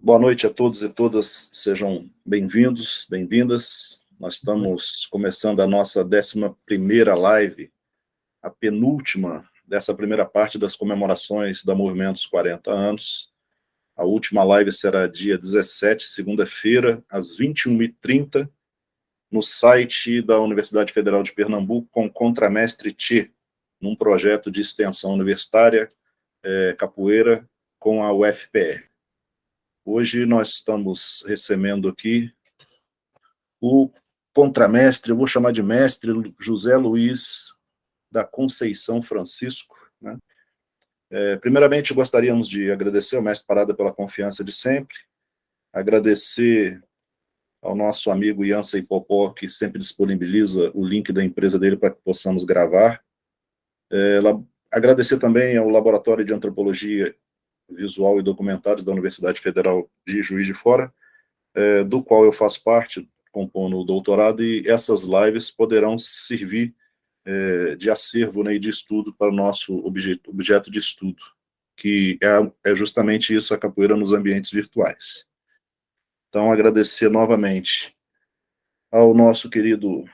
Boa noite a todos e todas, sejam bem-vindos, bem-vindas. Nós estamos começando a nossa 11ª live, a penúltima dessa primeira parte das comemorações da Movimentos 40 anos. A última live será dia 17, segunda-feira, às 21h30, no site da Universidade Federal de Pernambuco, com Contramestre Tchê, num projeto de extensão universitária, capoeira, com a UFPR. Hoje nós estamos recebendo aqui o contramestre, eu vou chamar de mestre, José Luiz da Conceição Francisco, né? Primeiramente, gostaríamos de agradecer ao mestre Parada pela confiança de sempre, agradecer ao nosso amigo Yancey Popó, que sempre disponibiliza o link da empresa dele para que possamos gravar. Agradecer também ao Laboratório de Antropologia Visual e Documentários da Universidade Federal de Juiz de Fora, do qual eu faço parte, compondo o doutorado, e essas lives poderão servir de acervo, né, e de estudo para o nosso objeto de estudo, que é justamente isso, a capoeira nos ambientes virtuais. Então, agradecer novamente ao nosso querido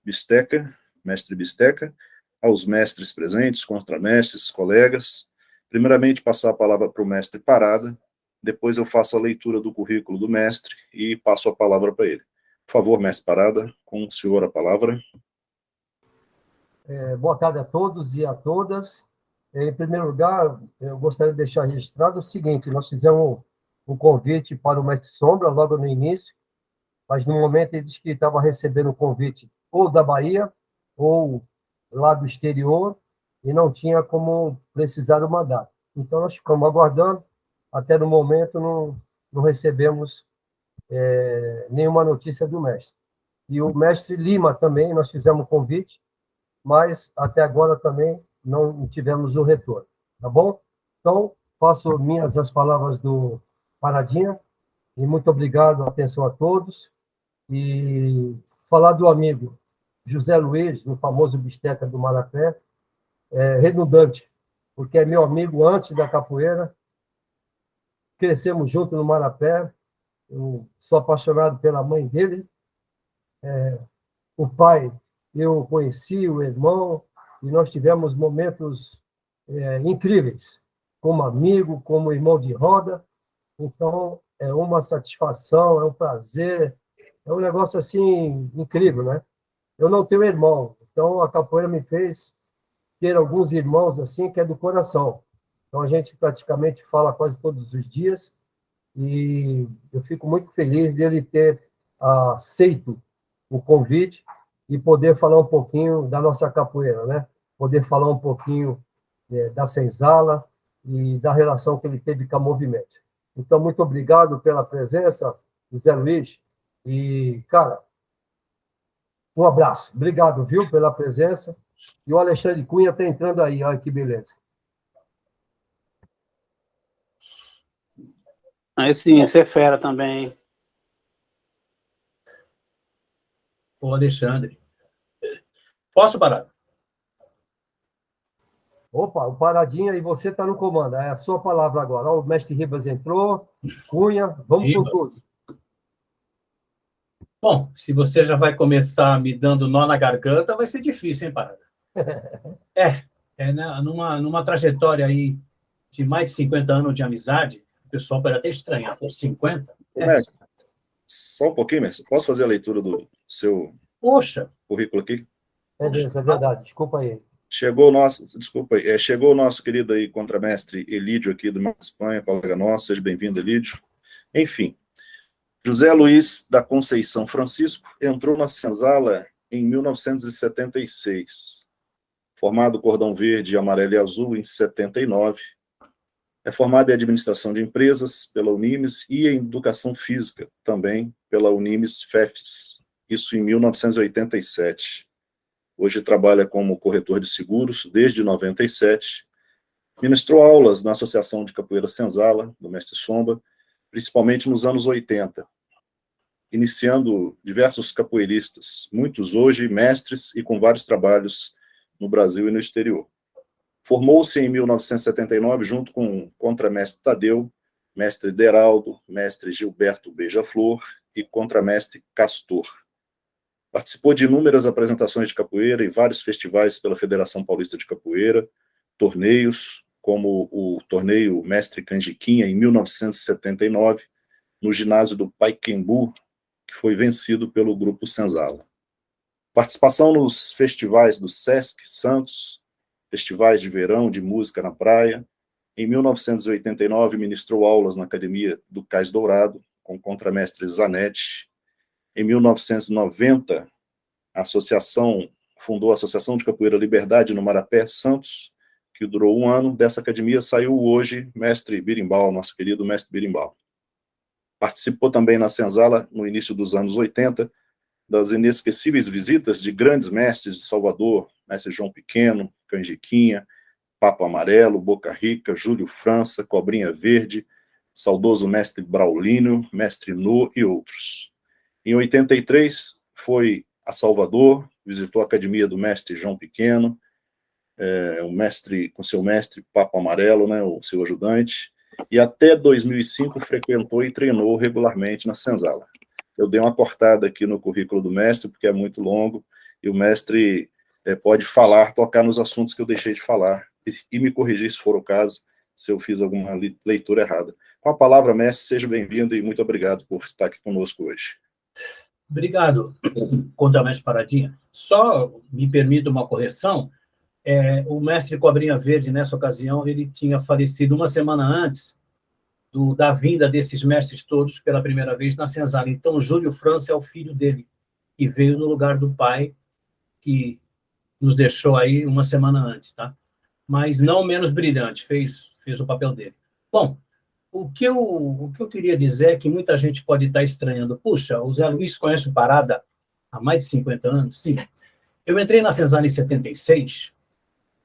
Bisteca, mestre Bisteca, aos mestres presentes, contramestres, colegas. Primeiramente, passar a palavra para o mestre Parada, depois eu faço a leitura do currículo do mestre e passo a palavra para ele. Por favor, mestre Parada, com o senhor a palavra. Boa tarde a todos e a todas. Em primeiro lugar, eu gostaria de deixar registrado o seguinte: nós fizemos um convite para o mestre Sombra logo no início, mas no momento ele disse que estava recebendo o convite ou da Bahia ou lá do exterior e não tinha como precisar uma data. Então nós ficamos aguardando, até no momento não recebemos nenhuma notícia do mestre. E o mestre Lima também, nós fizemos um convite, mas até agora também não tivemos o retorno, tá bom? Então, faço as palavras do Paradinha, e muito obrigado, atenção a todos, e falar do amigo José Luiz, no famoso Bisteca do Marapé, é redundante, porque é meu amigo antes da capoeira, crescemos juntos no Marapé, eu sou apaixonado pela mãe dele, o pai eu conheci, o irmão, e nós tivemos momentos incríveis, como amigo, como irmão de roda. Então, é uma satisfação, é um prazer, é um negócio assim incrível, né? Eu não tenho irmão, então a capoeira me fez ter alguns irmãos assim que é do coração. Então a gente praticamente fala quase todos os dias e eu fico muito feliz dele ter aceito o convite e poder falar um pouquinho da nossa capoeira, né? Poder falar um pouquinho da senzala e da relação que ele teve com a movimento. Então, muito obrigado pela presença, José Luiz, e, cara, um abraço. Obrigado, viu, pela presença. E o Alexandre Cunha está entrando aí, olha que beleza. Aí sim, você é fera também. Ô, Alexandre. Posso parar? Opa, o Paradinha e você está no comando. É a sua palavra agora. Ó, o mestre Ribas entrou, Cunha, vamos com tudo. Bom, se você já vai começar me dando nó na garganta, vai ser difícil, hein, Parada? Numa trajetória aí de mais de 50 anos de amizade, o pessoal pode até estranhar, por 50? Mestre, só um pouquinho, mestre. Posso fazer a leitura do seu currículo aqui? É verdade, desculpa aí. Chegou o nosso querido aí contramestre Elídio aqui do Espanha, colega nosso, seja bem-vindo, Elídio. Enfim, José Luiz da Conceição Francisco entrou na senzala em 1976, formado cordão verde, amarelo e azul em 79, é formado em administração de empresas pela Unimes e em educação física também pela Unimes FEFES, isso em 1987. Hoje trabalha como corretor de seguros desde 97. Ministrou aulas na Associação de Capoeira Senzala, do mestre Sombra, principalmente nos anos 80, iniciando diversos capoeiristas, muitos hoje mestres e com vários trabalhos no Brasil e no exterior. Formou-se em 1979 junto com o contramestre Tadeu mestre Deraldo, mestre Gilberto Beija-Flor e contramestre Castor. Participou de inúmeras apresentações de capoeira e vários festivais pela Federação Paulista de Capoeira, torneios, como o torneio Mestre Canjiquinha, em 1979, no ginásio do Pacaembu, que foi vencido pelo Grupo Senzala. Participação nos festivais do Sesc Santos, festivais de verão de música na praia. Em 1989, ministrou aulas na Academia do Cais Dourado, com o contramestre Zanetti. Em 1990, fundou a Associação de Capoeira Liberdade no Marapé, Santos, que durou 1 ano. Dessa academia saiu hoje mestre Birimbau, nosso querido mestre Birimbau. Participou também na Senzala, no início dos anos 80, das inesquecíveis visitas de grandes mestres de Salvador, mestre João Pequeno, Canjiquinha, Papo Amarelo, Boca Rica, Júlio França, Cobrinha Verde, saudoso mestre Braulínio, mestre No e outros. Em 83, foi a Salvador, visitou a academia do mestre João Pequeno, com seu mestre Papo Amarelo, né, o seu ajudante, e até 2005 frequentou e treinou regularmente na Senzala. Eu dei uma cortada aqui no currículo do mestre, porque é muito longo, e o mestre pode tocar nos assuntos que eu deixei de falar, e me corrigir, se for o caso, se eu fiz alguma leitura errada. Com a palavra, mestre, seja bem-vindo e muito obrigado por estar aqui conosco hoje. Obrigado, contramestre Paradinha. Só me permita uma correção. O mestre Cobrinha Verde, nessa ocasião, ele tinha falecido 1 semana antes da vinda desses mestres todos pela primeira vez na Senzala. Então, Júlio França é o filho dele, que veio no lugar do pai, que nos deixou aí 1 semana antes, tá? Mas não menos brilhante, fez o papel dele. Bom, o que eu queria dizer é que muita gente pode estar estranhando. Puxa, o Zé Luiz conhece o Parada há mais de 50 anos? Sim. Eu entrei na Senzala em 76,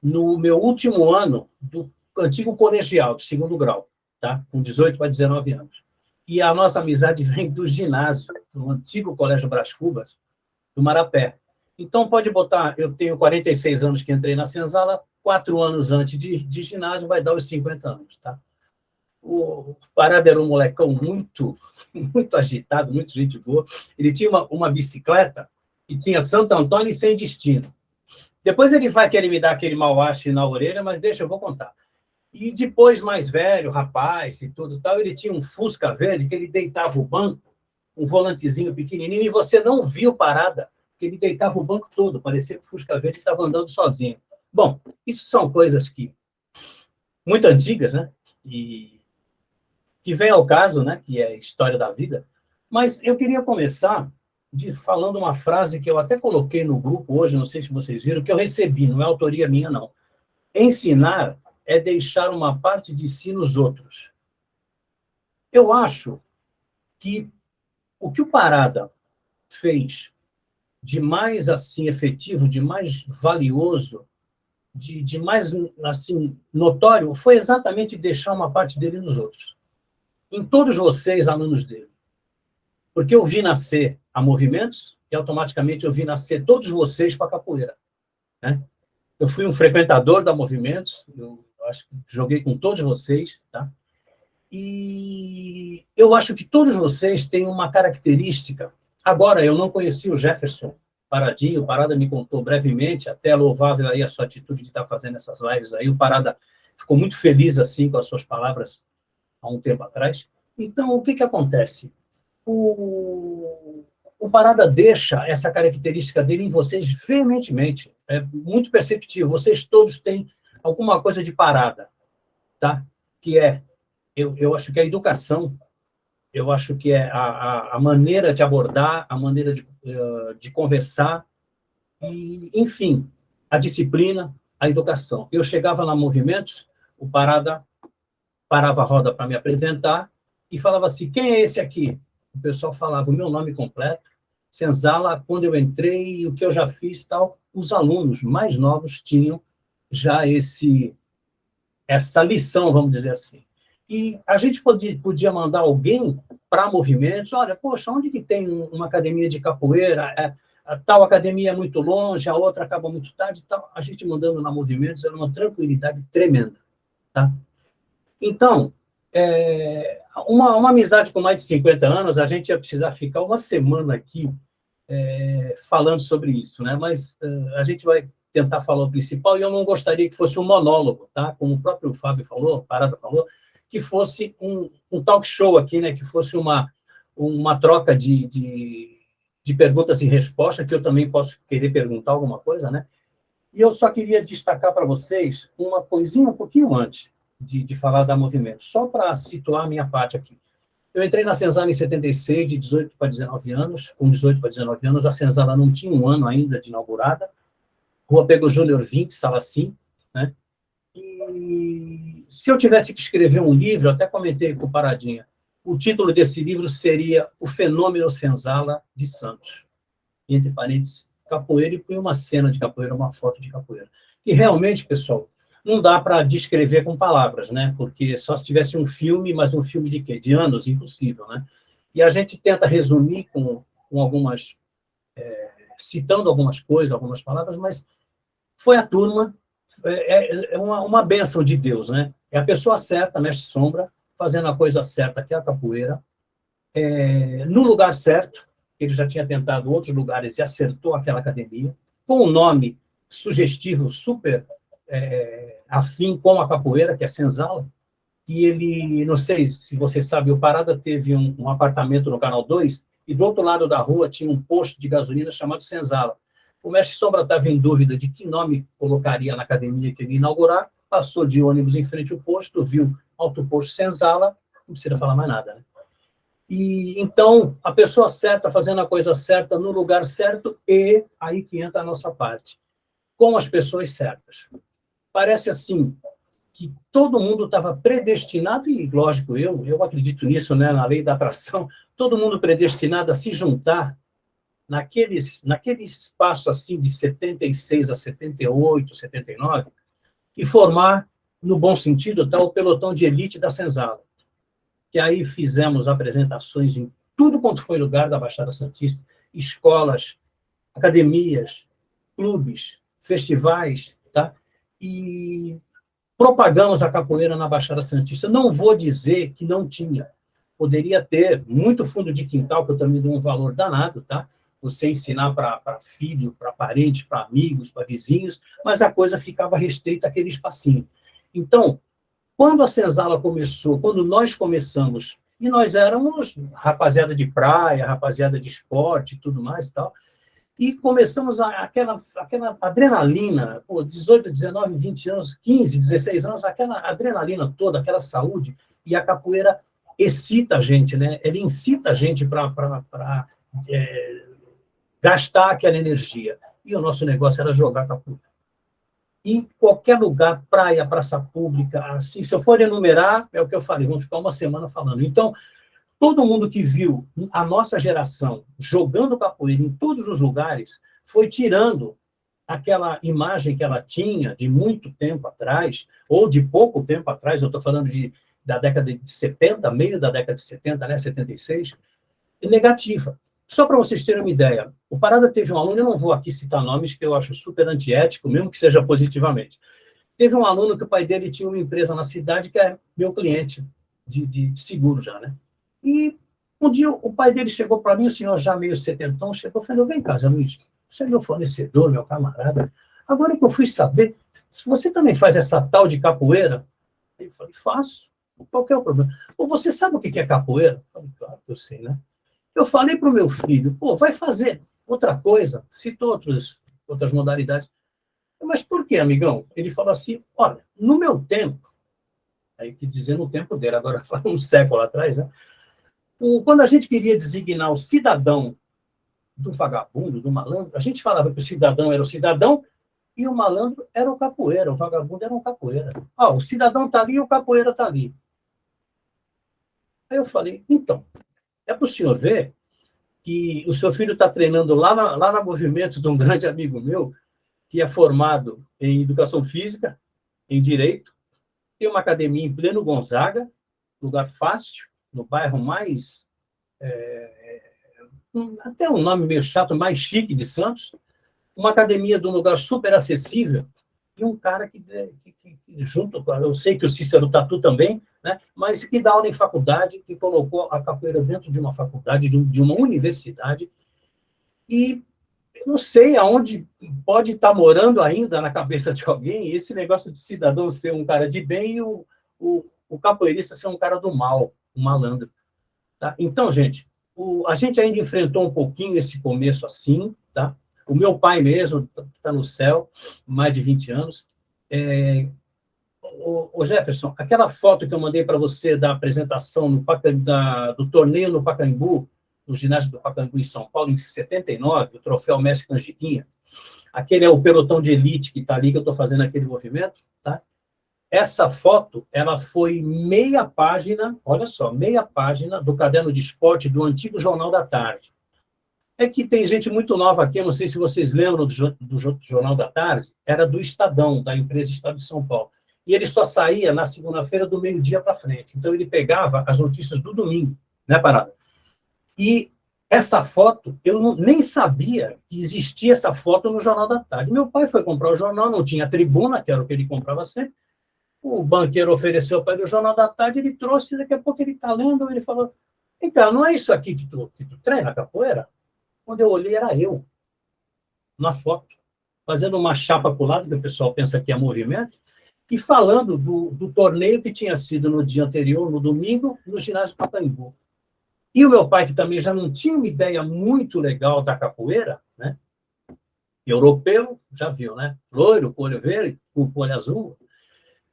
no meu último ano do antigo colegial, de 2º grau, tá? Com 18 para 19 anos. E a nossa amizade vem do ginásio, do antigo Colégio Brás Cubas, do Marapé. Então, pode botar, eu tenho 46 anos que entrei na Senzala, 4 anos antes de ginásio, vai dar os 50 anos, tá? O Parada era um molecão muito agitado, muito gente boa. Ele tinha uma bicicleta e tinha Santo Antônio e Sem Destino. Depois ele vai querer me dar aquele mauache na orelha, mas deixa, eu vou contar. E depois, mais velho, rapaz e tudo tal, ele tinha um Fusca verde que ele deitava o banco, um volantezinho pequenininho, e você não viu Parada, porque ele deitava o banco todo, parecia que o Fusca verde estava andando sozinho. Bom, isso são coisas muito antigas, né? E que vem ao caso, né? Que é a história da vida. Mas eu queria começar falando uma frase que eu até coloquei no grupo hoje, não sei se vocês viram, que eu recebi, não é autoria minha, não. Ensinar é deixar uma parte de si nos outros. Eu acho que o que o Parada fez de mais assim efetivo, de mais valioso, de mais assim notório, foi exatamente deixar uma parte dele nos outros. Em todos vocês, alunos dele. Porque eu vi nascer a Movimentos e automaticamente eu vi nascer todos vocês para a capoeira, né? Eu fui um frequentador da Movimentos, eu acho que joguei com todos vocês, tá? E eu acho que todos vocês têm uma característica. Agora, eu não conheci o Jefferson Paradinho, o Parada me contou brevemente, até louvável aí a sua atitude de estar fazendo essas lives aí. O Parada ficou muito feliz assim com as suas palavras há um tempo atrás. Então, o que acontece? O Parada deixa essa característica dele em vocês veementemente. É muito perceptível. Vocês todos têm alguma coisa de Parada, tá? Que eu acho que é a educação, eu acho que é a maneira de abordar, a maneira de conversar, e, enfim, a disciplina, a educação. Eu chegava na Movimentos, o Parada parava a roda para me apresentar e falava assim, quem é esse aqui? O pessoal falava o meu nome completo, Senzala, quando eu entrei, o que eu já fiz, tal. Os alunos mais novos tinham já essa lição, vamos dizer assim. E a gente podia mandar alguém para Movimentos, olha, poxa, onde que tem uma academia de capoeira? A tal academia é muito longe, a outra acaba muito tarde, tal. A gente mandando na Movimentos era uma tranquilidade tremenda, tá? Então, Uma amizade com mais de 50 anos, a gente ia precisar ficar uma semana aqui falando sobre isso, né? Mas a gente vai tentar falar o principal, e eu não gostaria que fosse um monólogo, tá? Como o próprio Fábio falou, Parada falou, que fosse um talk show aqui, né? Que fosse uma troca de perguntas e respostas, que eu também posso querer perguntar alguma coisa, né? E eu só queria destacar para vocês uma coisinha um pouquinho antes de falar da Movimento, só para situar a minha parte aqui. Eu entrei na Senzala em 76, de 18 para 19 anos. Com 18 para 19 anos, a Senzala não tinha um ano ainda de inaugurada. Rua Pego Júnior 20, sala Sim, né? E se eu tivesse que escrever um livro, até comentei com o Paradinha, o título desse livro seria O Fenômeno Senzala de Santos. Entre parênteses, capoeira, e põe uma cena de capoeira, uma foto de capoeira. E realmente, pessoal, não dá para descrever com palavras, né? Porque só se tivesse um filme, mas um filme de quê? De anos? Impossível, né? E a gente tenta resumir com algumas... citando algumas coisas, algumas palavras, mas foi a turma, uma bênção de Deus, né? É a pessoa certa, mestre Sombra, fazendo a coisa certa, que é a capoeira, no lugar certo. Ele já tinha tentado outros lugares e acertou aquela academia, com um nome sugestivo, super afim com a capoeira, que é Senzala, e ele, não sei se você sabe, o Parada teve um apartamento no Canal 2, e do outro lado da rua tinha um posto de gasolina chamado Senzala. O mestre Sombra estava em dúvida de que nome colocaria na academia que ele ia inaugurar, passou de ônibus em frente ao posto, viu Alto Posto Senzala, não precisa falar mais nada, né? E então, a pessoa certa fazendo a coisa certa no lugar certo, e aí que entra a nossa parte, com as pessoas certas. Parece assim que todo mundo estava predestinado, e lógico, eu acredito nisso, né, na lei da atração, todo mundo predestinado a se juntar naquele espaço assim de 76 a 78, 79, e formar, no bom sentido, o pelotão de elite da Senzala. Que aí fizemos apresentações em tudo quanto foi lugar da Baixada Santista, escolas, academias, clubes, festivais, tá? E propagamos a capoeira na Baixada Santista. Não vou dizer que não tinha. Poderia ter muito fundo de quintal, que eu também dou um valor danado, tá? Você ensinar para filho, para parente, para amigos, para vizinhos, mas a coisa ficava restrita àquele espacinho. Então, quando a Senzala começou, quando nós começamos, e nós éramos rapaziada de praia, rapaziada de esporte e tudo mais e tal, e começamos aquela adrenalina, 18, 19, 20 anos, 15, 16 anos, aquela adrenalina toda, aquela saúde, e a capoeira excita a gente, né? Ele incita a gente para gastar aquela energia. E o nosso negócio era jogar capoeira. Em qualquer lugar, praia, praça pública, assim, se eu for enumerar, é o que eu falei, vamos ficar uma semana falando. Então, todo mundo que viu a nossa geração jogando capoeira em todos os lugares foi tirando aquela imagem que ela tinha de muito tempo atrás, ou de pouco tempo atrás, eu estou falando da década de 70, meio da década de 70, né, 76, negativa. Só para vocês terem uma ideia, o Parada teve um aluno, eu não vou aqui citar nomes, que eu acho super antiético, mesmo que seja positivamente. Teve um aluno que o pai dele tinha uma empresa na cidade, que é meu cliente de seguro já, né? E um dia o pai dele chegou para mim, o senhor já meio setentão, chegou e falou, vem cá, Zé Luiz, você é meu fornecedor, meu camarada. Agora que eu fui saber, você também faz essa tal de capoeira? Eu falei, faço. Qual que é o problema? Ou você sabe o que é capoeira? Eu falei, claro que eu sei, né? Eu falei para o meu filho, vai fazer outra coisa, citou outras modalidades. Mas por quê, amigão? Ele falou assim, olha, no meu tempo, aí que dizer no tempo dele, agora faz um século atrás, né? Quando a gente queria designar o cidadão do vagabundo, do malandro, a gente falava que o cidadão era o cidadão e o malandro era o capoeira, o vagabundo era um capoeira. O cidadão está ali e o capoeira está ali. Aí eu falei, então, é para o senhor ver que o seu filho está treinando lá na Movimento de um grande amigo meu, que é formado em Educação Física, em Direito, tem uma academia em pleno Gonzaga, lugar fácil, no bairro mais... até um nome meio chato, mais chique de Santos, uma academia de um lugar super acessível, e um cara que junto, eu sei que o Cícero Tatu também, né, mas que dá aula em faculdade, que colocou a capoeira dentro de uma faculdade, de uma universidade, e eu não sei aonde pode estar morando ainda na cabeça de alguém esse negócio de cidadão ser um cara de bem e o capoeirista ser um cara do mal, um malandro. Tá? Então, gente, a gente ainda enfrentou um pouquinho esse começo assim, tá? O meu pai mesmo está no céu, mais de 20 anos. O Jefferson, aquela foto que eu mandei para você da apresentação do torneio no Pacaembu, no ginásio do Pacaembu em São Paulo, em 79, o troféu Mestre Canjiquinha, aquele é o pelotão de elite que está ali, que eu estou fazendo aquele movimento, tá? Essa foto, ela foi meia página, olha só, meia página do caderno de esporte do antigo Jornal da Tarde. É que tem gente muito nova aqui, eu não sei se vocês lembram do Jornal da Tarde, era do Estadão, da empresa Estado de São Paulo. E ele só saía na segunda-feira do meio-dia para frente. Então, ele pegava as notícias do domingo, né, Parada? E essa foto, eu nem sabia que existia essa foto no Jornal da Tarde. Meu pai foi comprar o jornal, não tinha tribuna, que era o que ele comprava sempre. O banqueiro ofereceu para ele o Jornal da Tarde, ele trouxe, e daqui a pouco ele está lendo, ele falou, vem cá, não é isso aqui que tu treina, capoeira? Quando eu olhei, era eu, na foto, fazendo uma chapa para o lado, que o pessoal pensa que é movimento, e falando do torneio que tinha sido no dia anterior, no domingo, no ginásio Pacaembu. E o meu pai, que também já não tinha uma ideia muito legal da capoeira, né? Europeu, já viu, né? Loiro, com olho verde, com olho azul,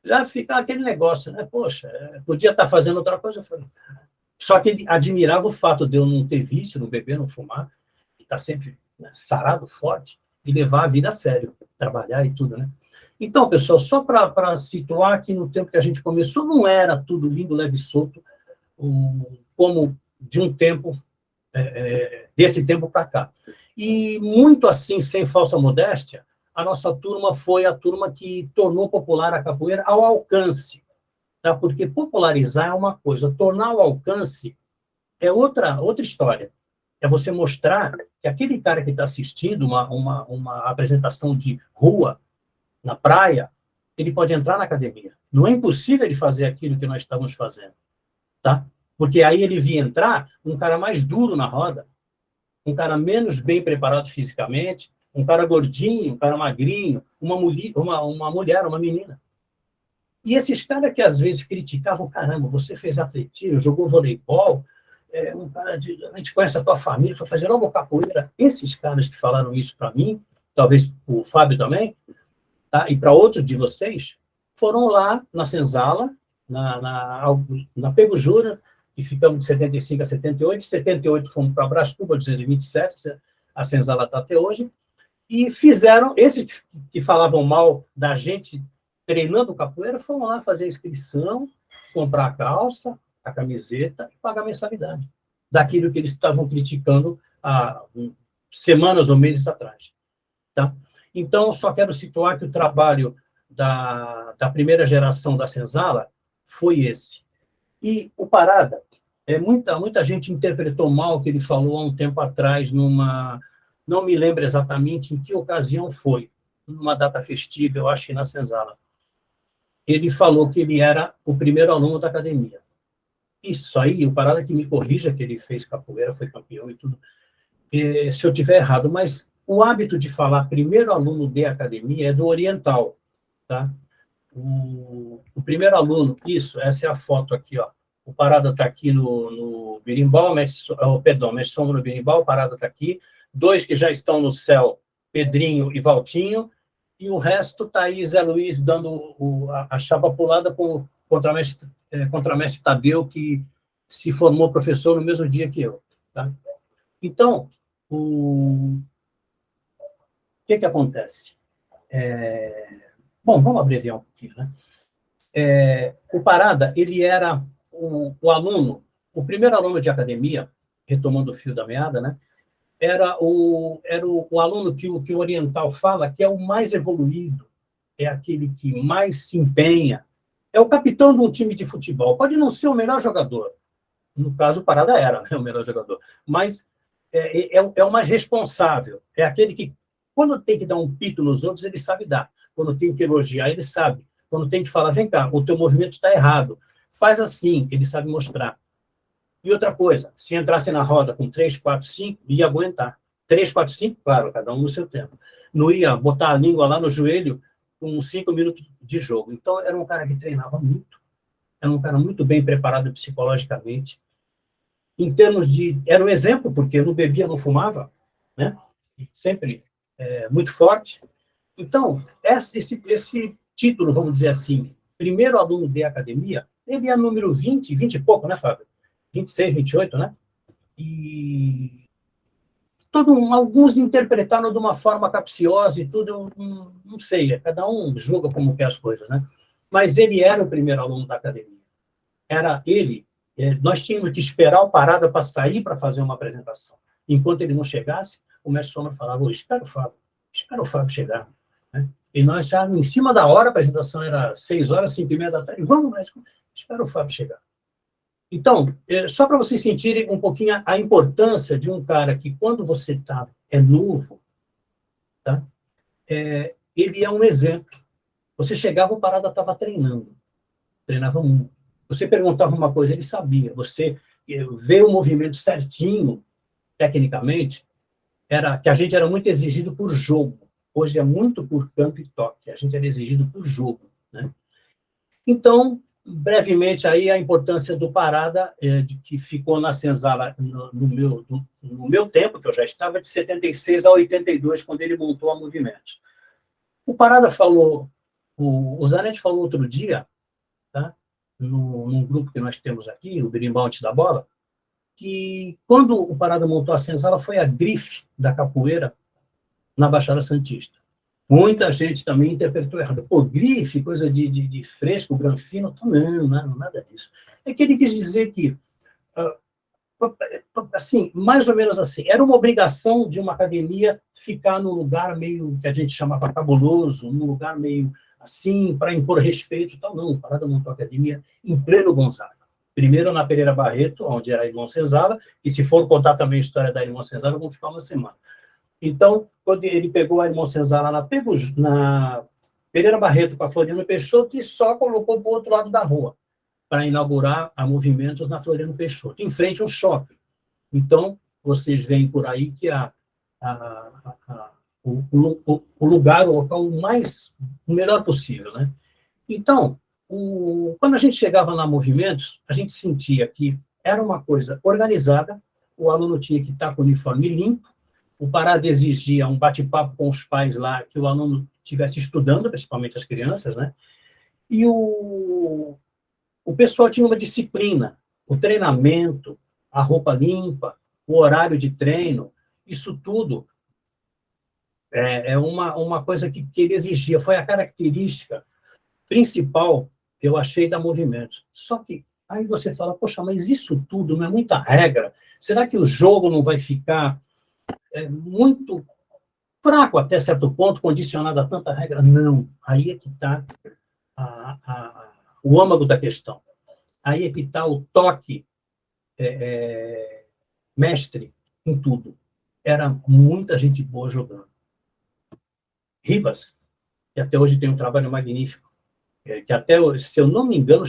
já fica aquele negócio, né? Poxa, podia estar fazendo outra coisa. Eu falei, só que ele admirava o fato de eu não ter vício, não beber, não fumar, e estar sempre, né, sarado, forte, e levar a vida a sério, trabalhar e tudo, né? Então, pessoal, só para situar que no tempo que a gente começou, não era tudo lindo, leve e solto, como de um tempo, desse tempo para cá. E muito assim, sem falsa modéstia, a nossa turma foi a turma que tornou popular a capoeira ao alcance, tá? Porque popularizar é uma coisa, tornar ao alcance é outra história. É você mostrar que aquele cara que está assistindo uma apresentação de rua, na praia, ele pode entrar na academia. Não é impossível ele fazer aquilo que nós estamos fazendo, tá? Porque aí ele via entrar um cara mais duro na roda, um cara menos bem preparado fisicamente, um cara gordinho, um cara magrinho, uma mulher, uma menina. E esses caras que às vezes criticavam, caramba, você fez atletismo, jogou voleibol, um cara a gente conhece a tua família, foi fazer logo capoeira. Esses caras que falaram isso para mim, talvez o Fábio também, tá? E para outros de vocês, foram lá na Senzala, na Pego Júnior, que ficamos de 75 a 78, de 78 fomos para Brascuba, 227, a Senzala está até hoje, e fizeram, esses que falavam mal da gente treinando capoeira, foram lá fazer a inscrição, comprar a calça, a camiseta e pagar a mensalidade daquilo que eles estavam criticando há semanas ou meses atrás, tá? Então, só quero situar que o trabalho da primeira geração da Senzala foi esse. E o Parada, muita gente interpretou mal o que ele falou há um tempo atrás, não me lembro exatamente em que ocasião foi, numa data festiva, eu acho que na Senzala. Ele falou que ele era o primeiro aluno da academia. Isso aí, o Parada que me corrija, que ele fez capoeira, foi campeão e tudo, se eu tiver errado, mas o hábito de falar primeiro aluno de academia é do oriental, tá? O primeiro aluno, essa é a foto aqui, ó. O Parada está aqui no berimbau, mestre Sombra no berimbau, o Parada está aqui. 2 que já estão no céu, Pedrinho e Valtinho, e o resto está aí Zé Luiz dando a chapa pulada com contramestre Tadeu, que se formou professor no mesmo dia que eu, tá? Então, o que acontece? Bom, vamos abreviar um pouquinho, né? O Parada, ele era o aluno, o primeiro aluno de academia, retomando o fio da meada, né? Era o aluno que o oriental fala que é o mais evoluído, é aquele que mais se empenha, é o capitão de um time de futebol. Pode não ser o melhor jogador, no caso o Parada era, né, o melhor jogador, mas é o mais responsável, é aquele que, quando tem que dar um pito nos outros, ele sabe dar. Quando tem que elogiar, ele sabe. Quando tem que falar, vem cá, o teu movimento está errado. Faz assim, ele sabe mostrar. E outra coisa, se entrasse na roda com 3, 4, 5, ia aguentar. 3, 4, 5, claro, cada um no seu tempo. Não ia botar a língua lá no joelho com 5 minutos de jogo. Então, era um cara que treinava muito. Era um cara muito bem preparado psicologicamente. Em termos de... Era um exemplo, porque não bebia, não fumava, né? Sempre muito forte. Então, esse título, vamos dizer assim, primeiro aluno de academia, ele é número 20 e pouco, né, Fábio? 26, 28, né? E alguns interpretaram de uma forma capciosa e tudo, eu não sei, cada um julga como quer as coisas, né? Mas ele era o primeiro aluno da academia. Era ele, nós tínhamos que esperar o Parada para sair para fazer uma apresentação. Enquanto ele não chegasse, o mestre Sombra falava, espera o Fábio chegar. Né? E nós já, em cima da hora, a apresentação era 6 horas, 5h30 da tarde, vamos, médico, espera o Fábio chegar. Então, só para vocês sentirem um pouquinho a importância de um cara que, quando você é novo, tá? Ele é um exemplo. Você chegava, o Parada estava treinando. Treinava muito. Você perguntava uma coisa, ele sabia. Você vê o movimento certinho, tecnicamente, que a gente era muito exigido por jogo. Hoje é muito por campo e toque. A gente era exigido por jogo, né? Então, brevemente, aí a importância do Parada, que ficou na senzala no meu tempo, que eu já estava de 76 a 82, quando ele montou a Movimentos. O Parada falou, o Zanetti falou outro dia, tá? Num grupo que nós temos aqui, o Berimbau Antes da Bola, que quando o Parada montou a senzala, foi a grife da capoeira na Baixada Santista. Muita gente também interpretou errado. Pô, grife, coisa de fresco, granfino, não, nada disso. É que ele quis dizer que, assim, mais ou menos assim, era uma obrigação de uma academia ficar num lugar meio, que a gente chamava cabuloso, num lugar meio assim, para impor respeito e tal. Não, o Parada montou a academia em pleno Gonzaga. Primeiro na Pereira Barreto, onde era a Irmão Senzala, e se for contar também a história da Irmão Senzala, vamos ficar uma semana. Então, quando ele pegou a Irmão Senzala na Pereira Barreto com a Floriano Peixoto e só colocou para o outro lado da rua, para inaugurar a Movimentos na Floriano Peixoto, em frente ao shopping. Então, vocês veem por aí que o lugar, o local o melhor possível, né? Então, quando a gente chegava na Movimentos, a gente sentia que era uma coisa organizada, o aluno tinha que estar com o uniforme limpo, o Parada exigia um bate-papo com os pais lá, que o aluno estivesse estudando, principalmente as crianças, né? E o pessoal tinha uma disciplina, o treinamento, a roupa limpa, o horário de treino, isso tudo é uma coisa que ele exigia, foi a característica principal, eu achei, da Movimentos. Só que aí você fala, poxa, mas isso tudo não é muita regra? Será que o jogo não vai ficar muito fraco até certo ponto, condicionado a tanta regra? Não, aí é que está o âmago da questão. Aí é que está o toque mestre em tudo. Era muita gente boa jogando. Ribas, que até hoje tem um trabalho magnífico, que até, se eu não me engano,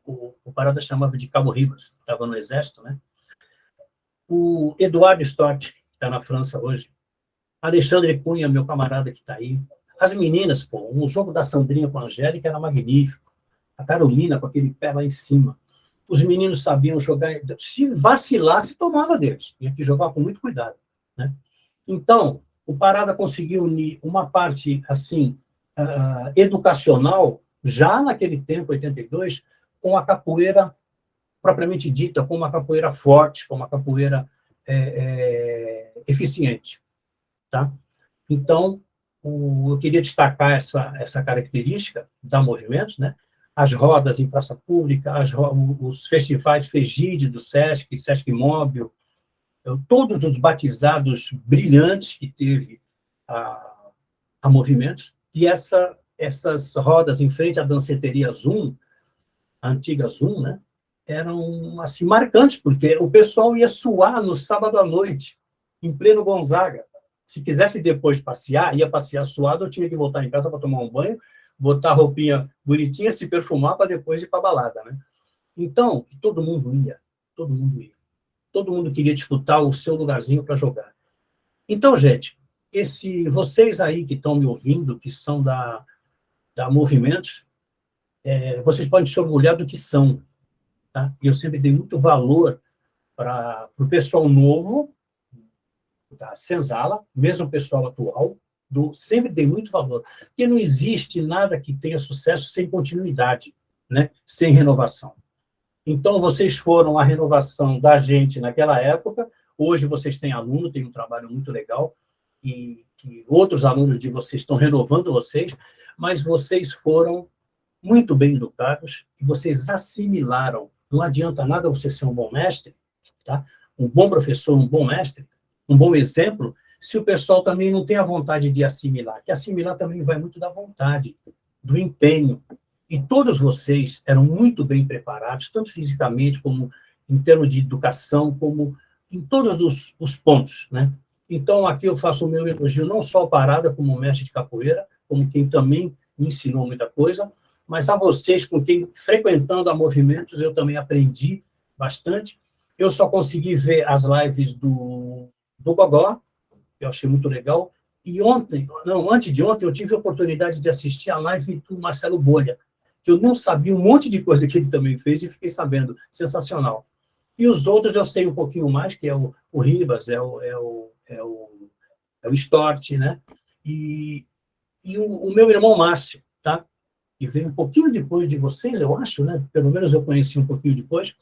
o Parada chamava de Cabo Ribas, estava no Exército, né? O Eduardo Stott, que está na França hoje, Alexandre Cunha, meu camarada que está aí, as meninas, pô, um jogo da Sandrinha com a Angélica era magnífico, a Carolina com aquele pé lá em cima, os meninos sabiam jogar, se vacilasse, tomava deles, tinha que jogar com muito cuidado, né? Então, o Parada conseguiu unir uma parte, assim, educacional, já naquele tempo, 82, com a capoeira propriamente dita, com uma capoeira forte, com uma capoeira eficiente. Tá? Então, eu queria destacar essa característica da Movimentos, né? As rodas em praça pública, os festivais FEGID do SESC, SESC Móvel, todos os batizados brilhantes que teve a Movimentos, e essas rodas em frente à danceteria Zoom, a antiga Zoom, né? Eram assim, marcantes, porque o pessoal ia suar no sábado à noite, em pleno Gonzaga, Se quisesse depois passear, ia passear suado, eu tinha que voltar em casa para tomar um banho, botar a roupinha bonitinha, se perfumar para depois ir para a balada, né? Então, todo mundo ia, todo mundo ia. Todo mundo queria disputar o seu lugarzinho para jogar. Então, gente, vocês aí que estão me ouvindo, que são da Movimentos, vocês podem se orgulhar do que são, tá? Eu sempre dei muito valor para o pessoal novo, da Senzala, mesmo o pessoal atual, sempre dei muito valor. Porque não existe nada que tenha sucesso sem continuidade, né? Sem renovação. Então, vocês foram a renovação da gente naquela época, hoje vocês têm aluno, tem um trabalho muito legal, e que outros alunos de vocês estão renovando vocês, mas vocês foram muito bem educados e vocês assimilaram. Não adianta nada você ser um bom mestre, tá? Um bom professor, um bom mestre, um bom exemplo, se o pessoal também não tem a vontade de assimilar, que assimilar também vai muito da vontade, do empenho. E todos vocês eram muito bem preparados, tanto fisicamente, como em termos de educação, como em todos os pontos, né? Então, aqui eu faço o meu elogio, não só ao Parada, como mestre de capoeira, como quem também me ensinou muita coisa, mas a vocês, com quem, frequentando a Movimentos, eu também aprendi bastante. Eu só consegui ver as lives do Gogó, eu achei muito legal, e antes de ontem, eu tive a oportunidade de assistir a live do Marcelo Bolha, que eu não sabia um monte de coisa que ele também fez e fiquei sabendo, sensacional. E os outros eu sei um pouquinho mais, que é o Ribas, é o Stort, né? E o meu irmão Márcio, tá? Que veio um pouquinho depois de vocês, eu acho, né? Pelo menos eu conheci um pouquinho depois,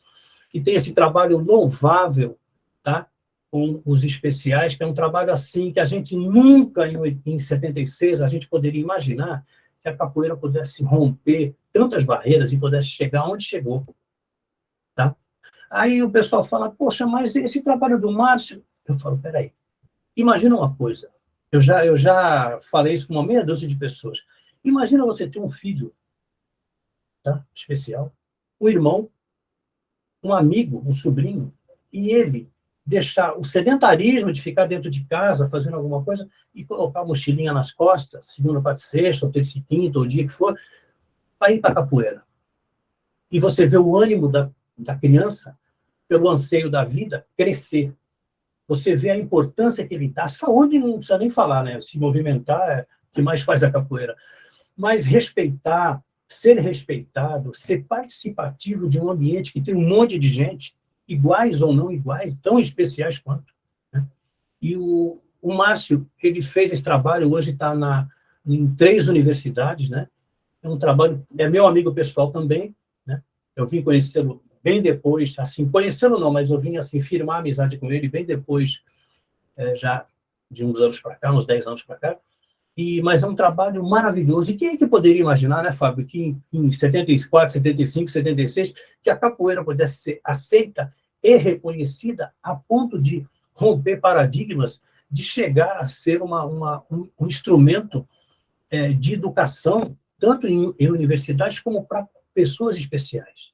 que tem esse trabalho louvável, tá? Com os especiais, que é um trabalho assim que a gente nunca, em 76, a gente poderia imaginar que a capoeira pudesse romper tantas barreiras e pudesse chegar onde chegou, tá? Aí o pessoal fala, poxa, mas esse trabalho do Márcio... Eu falo, peraí, imagina uma coisa, eu já falei isso com uma meia dúzia de pessoas. Imagina você ter um filho, tá? Especial, um irmão, um amigo, um sobrinho, e ele deixar o sedentarismo de ficar dentro de casa fazendo alguma coisa e colocar a mochilinha nas costas, segunda, quarta, sexta, ou terça e quinta, ou o dia que for, para ir para a capoeira. E você vê o ânimo da criança, pelo anseio da vida, crescer. Você vê a importância que ele dá. A saúde não precisa nem falar, né? Se movimentar é o que mais faz a capoeira. Mas respeitar, ser respeitado, ser participativo de um ambiente que tem um monte de gente, iguais ou não iguais, tão especiais quanto, né? E o Márcio, ele fez esse trabalho, hoje está em 3 universidades, né? É um trabalho, é meu amigo pessoal também, né? Eu vim conhecê-lo bem depois, assim, conhecê-lo não, mas eu vim, assim, firmar a amizade com ele bem depois, já de uns anos para cá, uns 10 anos para cá, mas é um trabalho maravilhoso. E quem é que poderia imaginar, né, Fábio, que em 74, 75, 76, que a capoeira pudesse ser aceita e reconhecida a ponto de romper paradigmas, de chegar a ser um instrumento de educação, tanto em universidades como para pessoas especiais,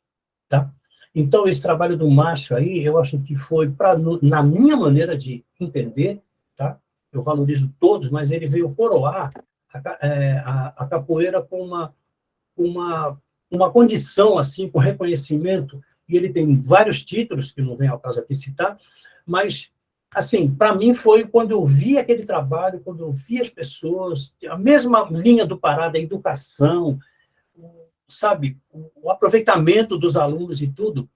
tá? Então, esse trabalho do Márcio aí, eu acho que foi, na minha maneira de entender, tá? Eu valorizo todos, mas ele veio coroar a capoeira com uma condição, assim, com reconhecimento, e ele tem vários títulos, que não vem ao caso aqui citar, mas, assim, para mim foi quando eu vi aquele trabalho, quando eu vi as pessoas, a mesma linha do Parada, a educação, sabe, o aproveitamento dos alunos e tudo,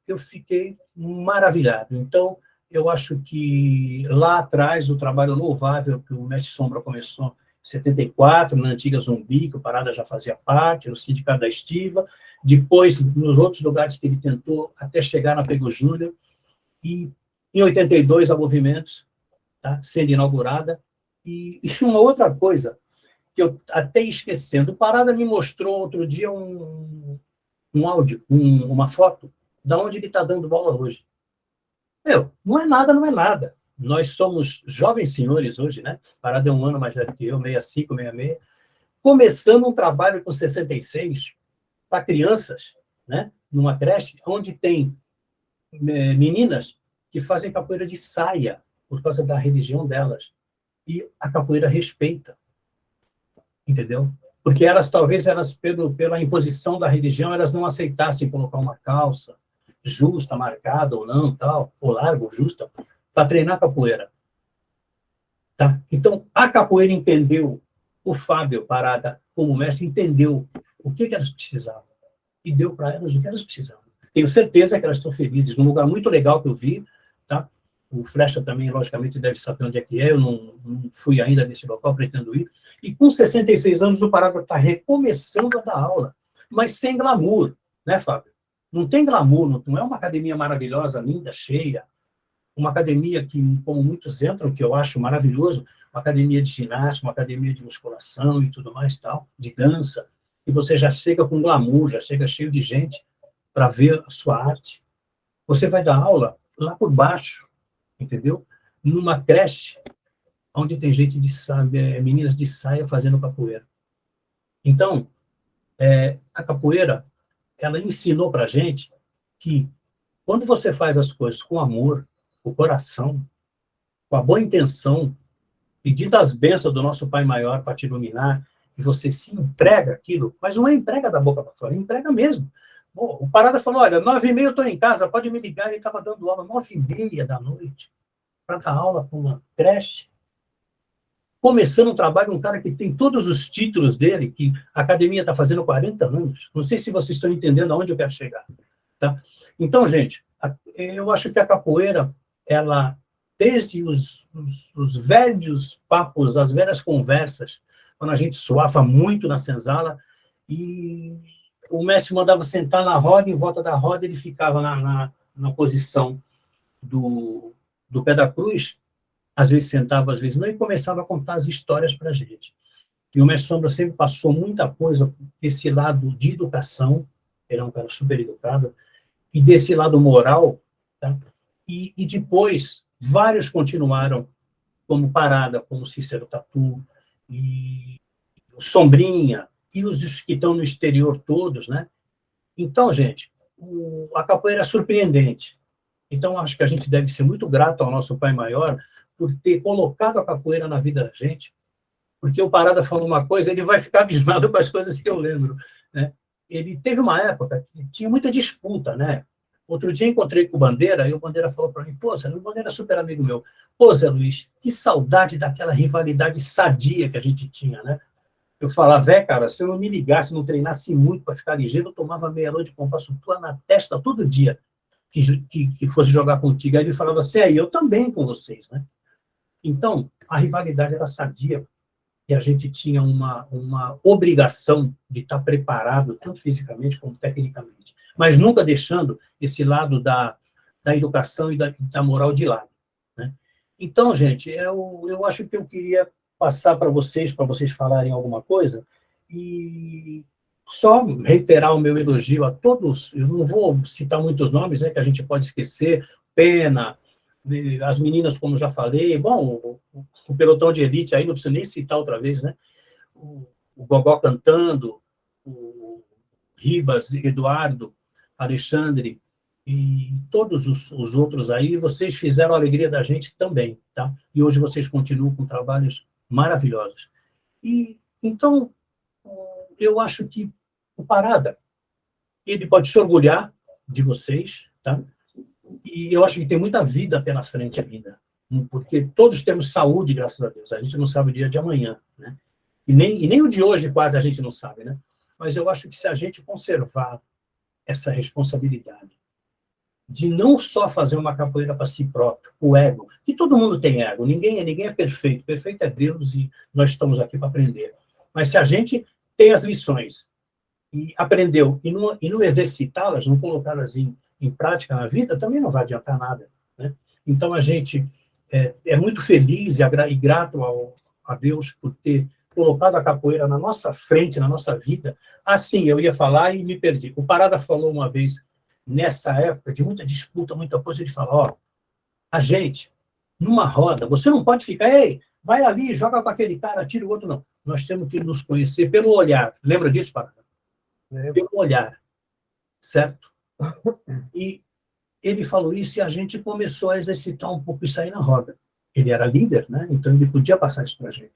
eu fiquei maravilhado. Então, eu acho que lá atrás, o trabalho louvável que o Mestre Sombra começou em 74, na antiga Zumbi, que o Parada já fazia parte, no Sindicato da Estiva, depois, nos outros lugares que ele tentou, até chegar na Pego Júnior, e em 82, a Movimentos, tá, sendo inaugurada. E uma outra coisa, que eu até esquecendo, o Parada me mostrou outro dia um áudio, uma foto, de onde ele está dando bola hoje. Não é nada, não é nada. Nós somos jovens senhores hoje, né? Parada é um ano mais velho que eu, 65, 66, começando um trabalho com 66 para crianças, né? Numa creche, onde tem meninas que fazem capoeira de saia, por causa da religião delas. E a capoeira respeita, entendeu? Porque talvez pela imposição da religião, elas não aceitassem colocar uma calça justa, marcada ou não, tal, ou larga ou justa, para treinar capoeira. Tá? Então, a capoeira entendeu, o Fábio Parada, como mestre, entendeu o que elas precisavam e deu para elas o que elas precisavam. Tenho certeza que elas estão felizes, num lugar muito legal que eu vi, tá? O Flecha também, logicamente, deve saber onde é que é, eu não fui ainda nesse local, pretendo ir. E com 66 anos, o Parada está recomeçando a dar aula, mas sem glamour, né, Fábio? Não tem glamour, não é uma academia maravilhosa, linda, cheia, uma academia que, como muitos entram, que eu acho maravilhoso, uma academia de ginástica, uma academia de musculação e tudo mais, tal, de dança, e você já chega com glamour, já chega cheio de gente para ver a sua arte. Você vai dar aula lá por baixo, entendeu? Numa creche, onde tem gente meninas de saia fazendo capoeira. Então, a capoeira, ela ensinou para a gente que quando você faz as coisas com amor, com o coração, com a boa intenção, pedindo as bênçãos do nosso Pai Maior para te iluminar, e você se emprega aquilo, mas não é emprega da boca para fora, é emprega mesmo. Bom, o Parada falou, olha, 9h30 eu estou em casa, pode me ligar. Ele estava dando aula 9h30 da noite, para dar aula para uma creche. Começando um trabalho, um cara que tem todos os títulos dele, que a academia está fazendo 40 anos. Não sei se vocês estão entendendo aonde eu quero chegar. Tá? Então, gente, eu acho que a capoeira, ela, desde os velhos papos, as velhas conversas, quando a gente suava muito na senzala, e o mestre mandava sentar na roda, em volta da roda ele ficava na posição do pé da cruz, às vezes sentava, às vezes não, e começava a contar as histórias para a gente. E o mestre Sombra sempre passou muita coisa desse lado de educação, ele é um cara super educado, e desse lado moral, tá? E depois, vários continuaram, como Parada, como Cícero Tatu, e o Sombrinha, e os que estão no exterior todos, né? Então, gente, a capoeira é surpreendente. Então, acho que a gente deve ser muito grato ao nosso Pai Maior por ter colocado a capoeira na vida da gente, porque o Parada falou uma coisa, ele vai ficar abismado com as coisas que eu lembro, né? Ele teve uma época que tinha muita disputa, né? Outro dia encontrei com o Bandeira, e o Bandeira falou para mim, pô, Zé Luiz, o Bandeira é super amigo meu. Pô, Zé Luiz, que saudade daquela rivalidade sadia que a gente tinha, né? Eu falava, cara, se eu não me ligasse, não treinasse muito para ficar ligeiro, eu tomava meia-noite de compasso tua na testa todo dia que fosse jogar contigo. Aí ele falava assim, eu também com vocês, né? Então, a rivalidade era sadia, e a gente tinha uma obrigação de estar preparado, tanto fisicamente como tecnicamente, mas nunca deixando esse lado da educação e da moral de lado, né? Então, gente, eu acho que eu queria passar para vocês falarem alguma coisa, e só reiterar o meu elogio a todos, eu não vou citar muitos nomes, né, que a gente pode esquecer, Pena, as meninas, como já falei, bom, o pelotão de elite aí, não preciso nem citar outra vez, né? O Gogó cantando, o Ribas, Eduardo, Alexandre, e todos os outros aí, vocês fizeram a alegria da gente também, tá? E hoje vocês continuam com trabalhos maravilhosos. E, então, eu acho que o Parada, ele pode se orgulhar de vocês, tá? E eu acho que tem muita vida pela frente ainda, porque todos temos saúde, graças a Deus. A gente não sabe o dia de amanhã, né? E nem o de hoje quase a gente não sabe, né? Mas eu acho que se a gente conservar essa responsabilidade de não só fazer uma capoeira para si próprio, o ego, que todo mundo tem ego, ninguém é perfeito, perfeito é Deus e nós estamos aqui para aprender. Mas se a gente tem as lições e aprendeu e não exercitá-las, não colocá-las em prática na vida, também não vai adiantar nada, né? Então a gente é muito feliz e grato a Deus por ter colocado a capoeira na nossa frente, na nossa vida. Assim, eu ia falar e me perdi. O Parada falou uma vez, nessa época de muita disputa, muita coisa, ele fala, a gente, numa roda, você não pode ficar, vai ali, joga com aquele cara, tira o outro, não. Nós temos que nos conhecer pelo olhar. Lembra disso, Parada? Pelo olhar, certo? E ele falou isso e a gente começou a exercitar um pouco isso aí na roda. Ele era líder, né? Então ele podia passar isso para a gente.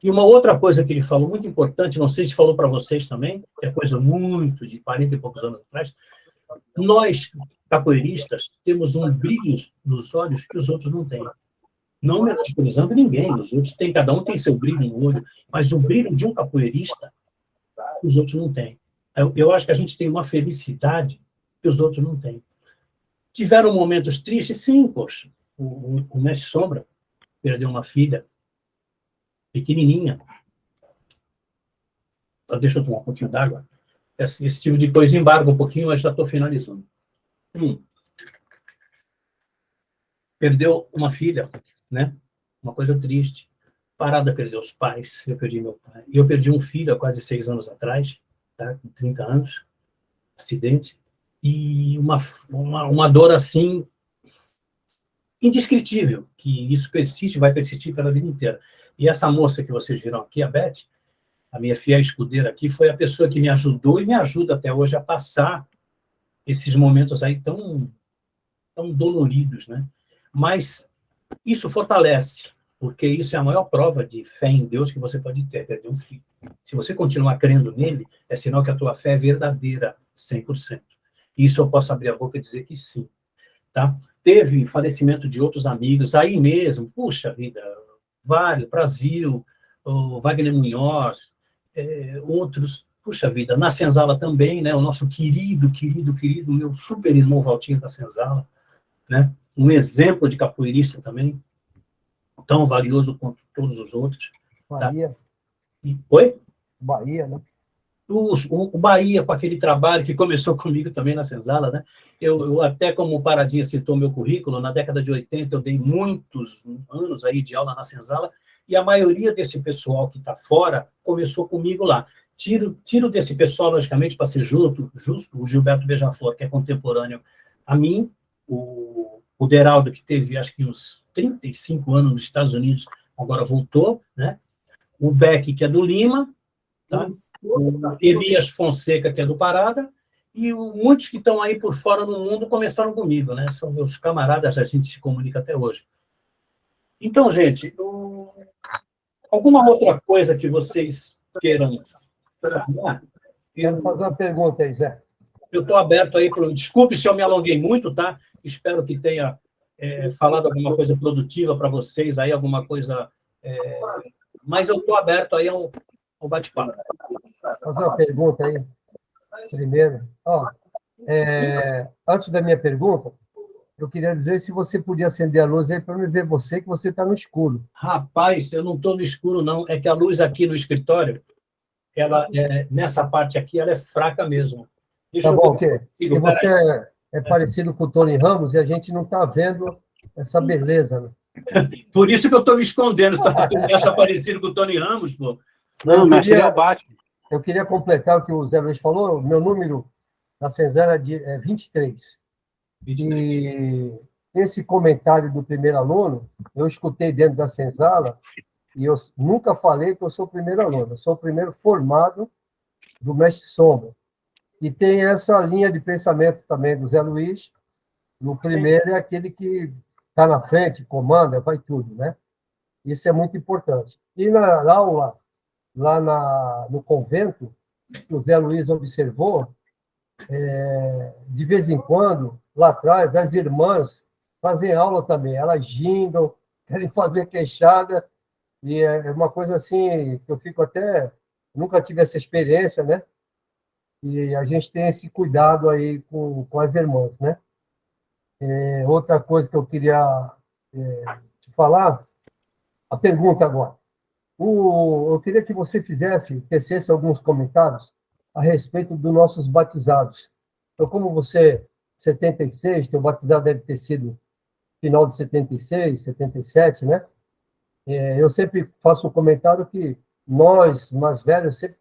E uma outra coisa que ele falou, muito importante, não sei se falou para vocês também, que é coisa muito de 40 e poucos anos atrás, nós, capoeiristas, temos um brilho nos olhos que os outros não têm. Não menosprezando ninguém, os outros têm, cada um tem seu brilho no olho, mas o brilho de um capoeirista, os outros não têm. Eu acho que a gente tem uma felicidade que os outros não têm. Tiveram momentos tristes, sim, poxa. O Mestre Sombra perdeu uma filha pequenininha. Deixa eu tomar um pouquinho d'água. Esse tipo de coisa embarga um pouquinho, mas já estou finalizando. Perdeu uma filha, né? Uma coisa triste. Parada, perdeu os pais, eu perdi meu pai. E eu perdi um filho há quase 6 anos atrás, tá? Com 30 anos, acidente. E uma dor assim, indescritível, que isso persiste, vai persistir pela vida inteira. E essa moça que vocês viram aqui, a Beth, a minha fiel escudeira aqui, foi a pessoa que me ajudou e me ajuda até hoje a passar esses momentos aí tão doloridos, né? Mas isso fortalece, porque isso é a maior prova de fé em Deus que você pode ter, perder um filho. Se você continuar crendo nele, é sinal que a tua fé é verdadeira, 100%. Isso eu posso abrir a boca e dizer que sim, tá? Teve falecimento de outros amigos, aí mesmo, puxa vida, vários, Brasil, o Wagner Munhoz, outros, puxa vida, na Senzala também, né? O nosso querido, meu super irmão Valtinho da Senzala, né? Um exemplo de capoeirista também, tão valioso quanto todos os outros. Bahia. Tá? Oi? Bahia, né? O Bahia, com aquele trabalho que começou comigo também na Senzala, né? Eu até, como o Paradinha citou meu currículo, na década de 80 eu dei muitos anos aí de aula na Senzala, e a maioria desse pessoal que está fora começou comigo lá. Tiro desse pessoal, logicamente, para ser justo, o Gilberto Beija-Flor, que é contemporâneo a mim, o Deraldo, que teve, acho que uns 35 anos nos Estados Unidos, agora voltou, né? O Beck, que é do Lima, tá? O Elias Fonseca, que é do Parada, e muitos que estão aí por fora no mundo começaram comigo, né? São meus camaradas, a gente se comunica até hoje. Então, gente, alguma outra coisa que vocês queiram falar? Quero fazer uma pergunta aí, Zé. Eu estou aberto aí para... Desculpe se eu me alonguei muito, tá? Espero que tenha falado alguma coisa produtiva para vocês, aí alguma coisa... mas eu estou aberto aí ao bate-papo. Fazer uma pergunta aí, primeiro. Antes da minha pergunta, eu queria dizer se você podia acender a luz aí para eu ver você, que você está no escuro. Rapaz, eu não estou no escuro, não. É que a luz aqui no escritório, ela nessa parte aqui, ela é fraca mesmo. Tá bom, ok. E você é parecido com o Tony Ramos e a gente não está vendo essa beleza, né? Por isso que eu estou me escondendo. Tu me acha parecido com o Tony Ramos, pô? Não, mestre, ele é o Batman. Eu queria completar o que o Zé Luiz falou. O meu número da Senzala é 23. 23. E esse comentário do primeiro aluno, eu escutei dentro da Senzala e eu nunca falei que eu sou o primeiro aluno. Eu sou o primeiro formado do Mestre Sombra. E tem essa linha de pensamento também do Zé Luiz. O primeiro é aquele que está na frente, comanda, vai tudo, né? Isso é muito importante. E na aula, no convento, que o Zé Luiz observou, de vez em quando, lá atrás, as irmãs fazem aula também. Elas gingam, querem fazer queixada, e é uma coisa assim que eu fico até... Nunca tive essa experiência, né? E a gente tem esse cuidado aí com as irmãs, né? Outra coisa que eu queria te falar, a pergunta agora. Eu queria que você tecesse alguns comentários a respeito dos nossos batizados. Então, como você, 76, teu batizado deve ter sido final de 76, 77, né? Eu sempre faço um comentário que nós, mais velhos, sempre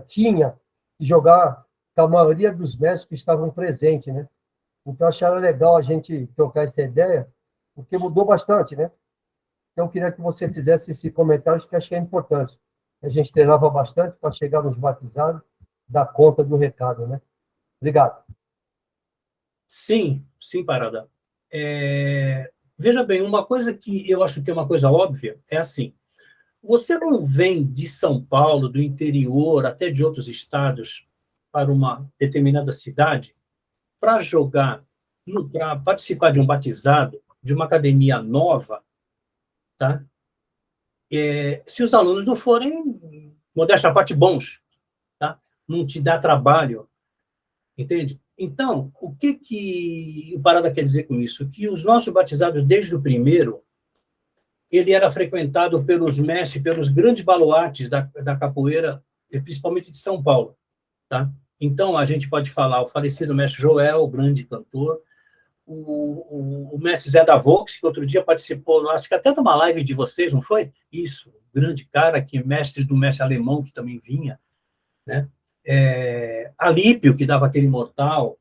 tinha que jogar com a maioria dos mestres que estavam presentes, né? Então, acharam legal a gente trocar essa ideia, porque mudou bastante, né? Então, eu queria que você fizesse esse comentário, que acho que é importante. A gente treinava bastante para chegar nos batizados, dar conta do recado, né? Obrigado. Sim, Parada. Veja bem, uma coisa que eu acho que é uma coisa óbvia é assim, você não vem de São Paulo, do interior, até de outros estados, para uma determinada cidade, para jogar, para participar de um batizado, de uma academia nova, tá? Se os alunos não forem, modéstia à parte, bons, tá? Não te dá trabalho, entende? Então, o que o Parada quer dizer com isso? Que os nossos batizados, desde o primeiro, ele era frequentado pelos mestres, pelos grandes baluartes da capoeira, principalmente de São Paulo, tá? Então, a gente pode falar o falecido mestre Joel, o grande cantor, o mestre Zé da Vox, que outro dia participou, acho que até de uma live de vocês, não foi? Isso, grande cara, que mestre do mestre alemão, que também vinha, né? Alípio, que dava aquele mortal,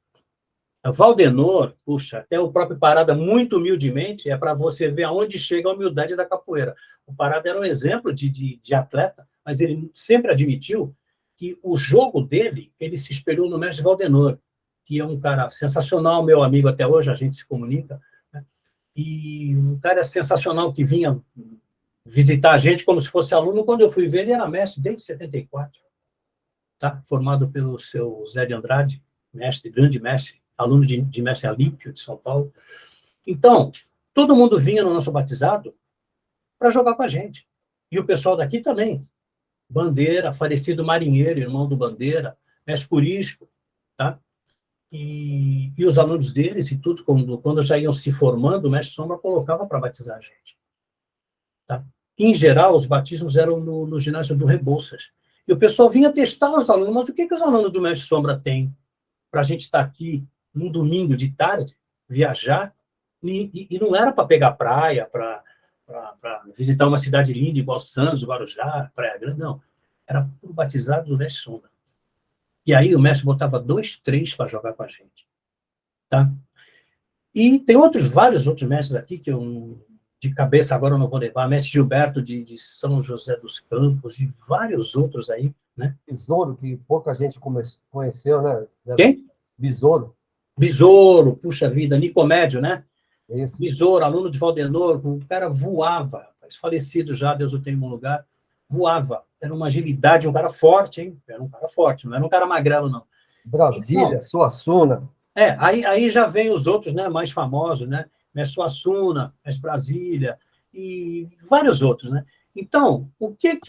Valdenor, puxa, até o próprio Parada, muito humildemente, é para você ver aonde chega a humildade da capoeira. O Parada era um exemplo de atleta, mas ele sempre admitiu que o jogo dele, ele se espelhou no mestre Valdenor, que é um cara sensacional, meu amigo até hoje, a gente se comunica, né? E um cara sensacional que vinha visitar a gente como se fosse aluno. Quando eu fui ver, ele era mestre desde 74, tá? Formado pelo seu Zé de Andrade, mestre, grande mestre, aluno de mestre Alípio, de São Paulo. Então, todo mundo vinha no nosso batizado para jogar com a gente. E o pessoal daqui também. Bandeira, falecido Marinheiro, irmão do Bandeira, mestre Curisco, tá? E os alunos deles e tudo, quando já iam se formando, o mestre Sombra colocava para batizar a gente. Tá? Em geral, os batismos eram no ginásio do Rebouças. E o pessoal vinha testar os alunos, mas o que os alunos do mestre Sombra têm para a gente estar aqui num domingo de tarde, viajar, e não era para pegar praia, para visitar uma cidade linda igual Santos, Guarujá, Praia Grande, não. Era o batizado do mestre Sombra. E aí o mestre botava 2, 3 para jogar com a gente. Tá? E tem vários outros mestres aqui que eu, de cabeça agora, eu não vou levar. Mestre Gilberto de São José dos Campos e vários outros aí, né? Besouro, que pouca gente conheceu, né? Quem? Besouro. Besouro, puxa vida, Nicomédio, né? Esse. Besouro, aluno de Valdenor, o cara voava, falecido já, Deus o tenha em bom lugar, voava. Era uma agilidade, um cara forte, hein? Era um cara forte, não era um cara magrelo, não. Brasília, então, Suassuna. Aí já vem os outros, né, mais famosos, né? Mestre Suassuna, Mestre Brasília, e vários outros, né? Então, o que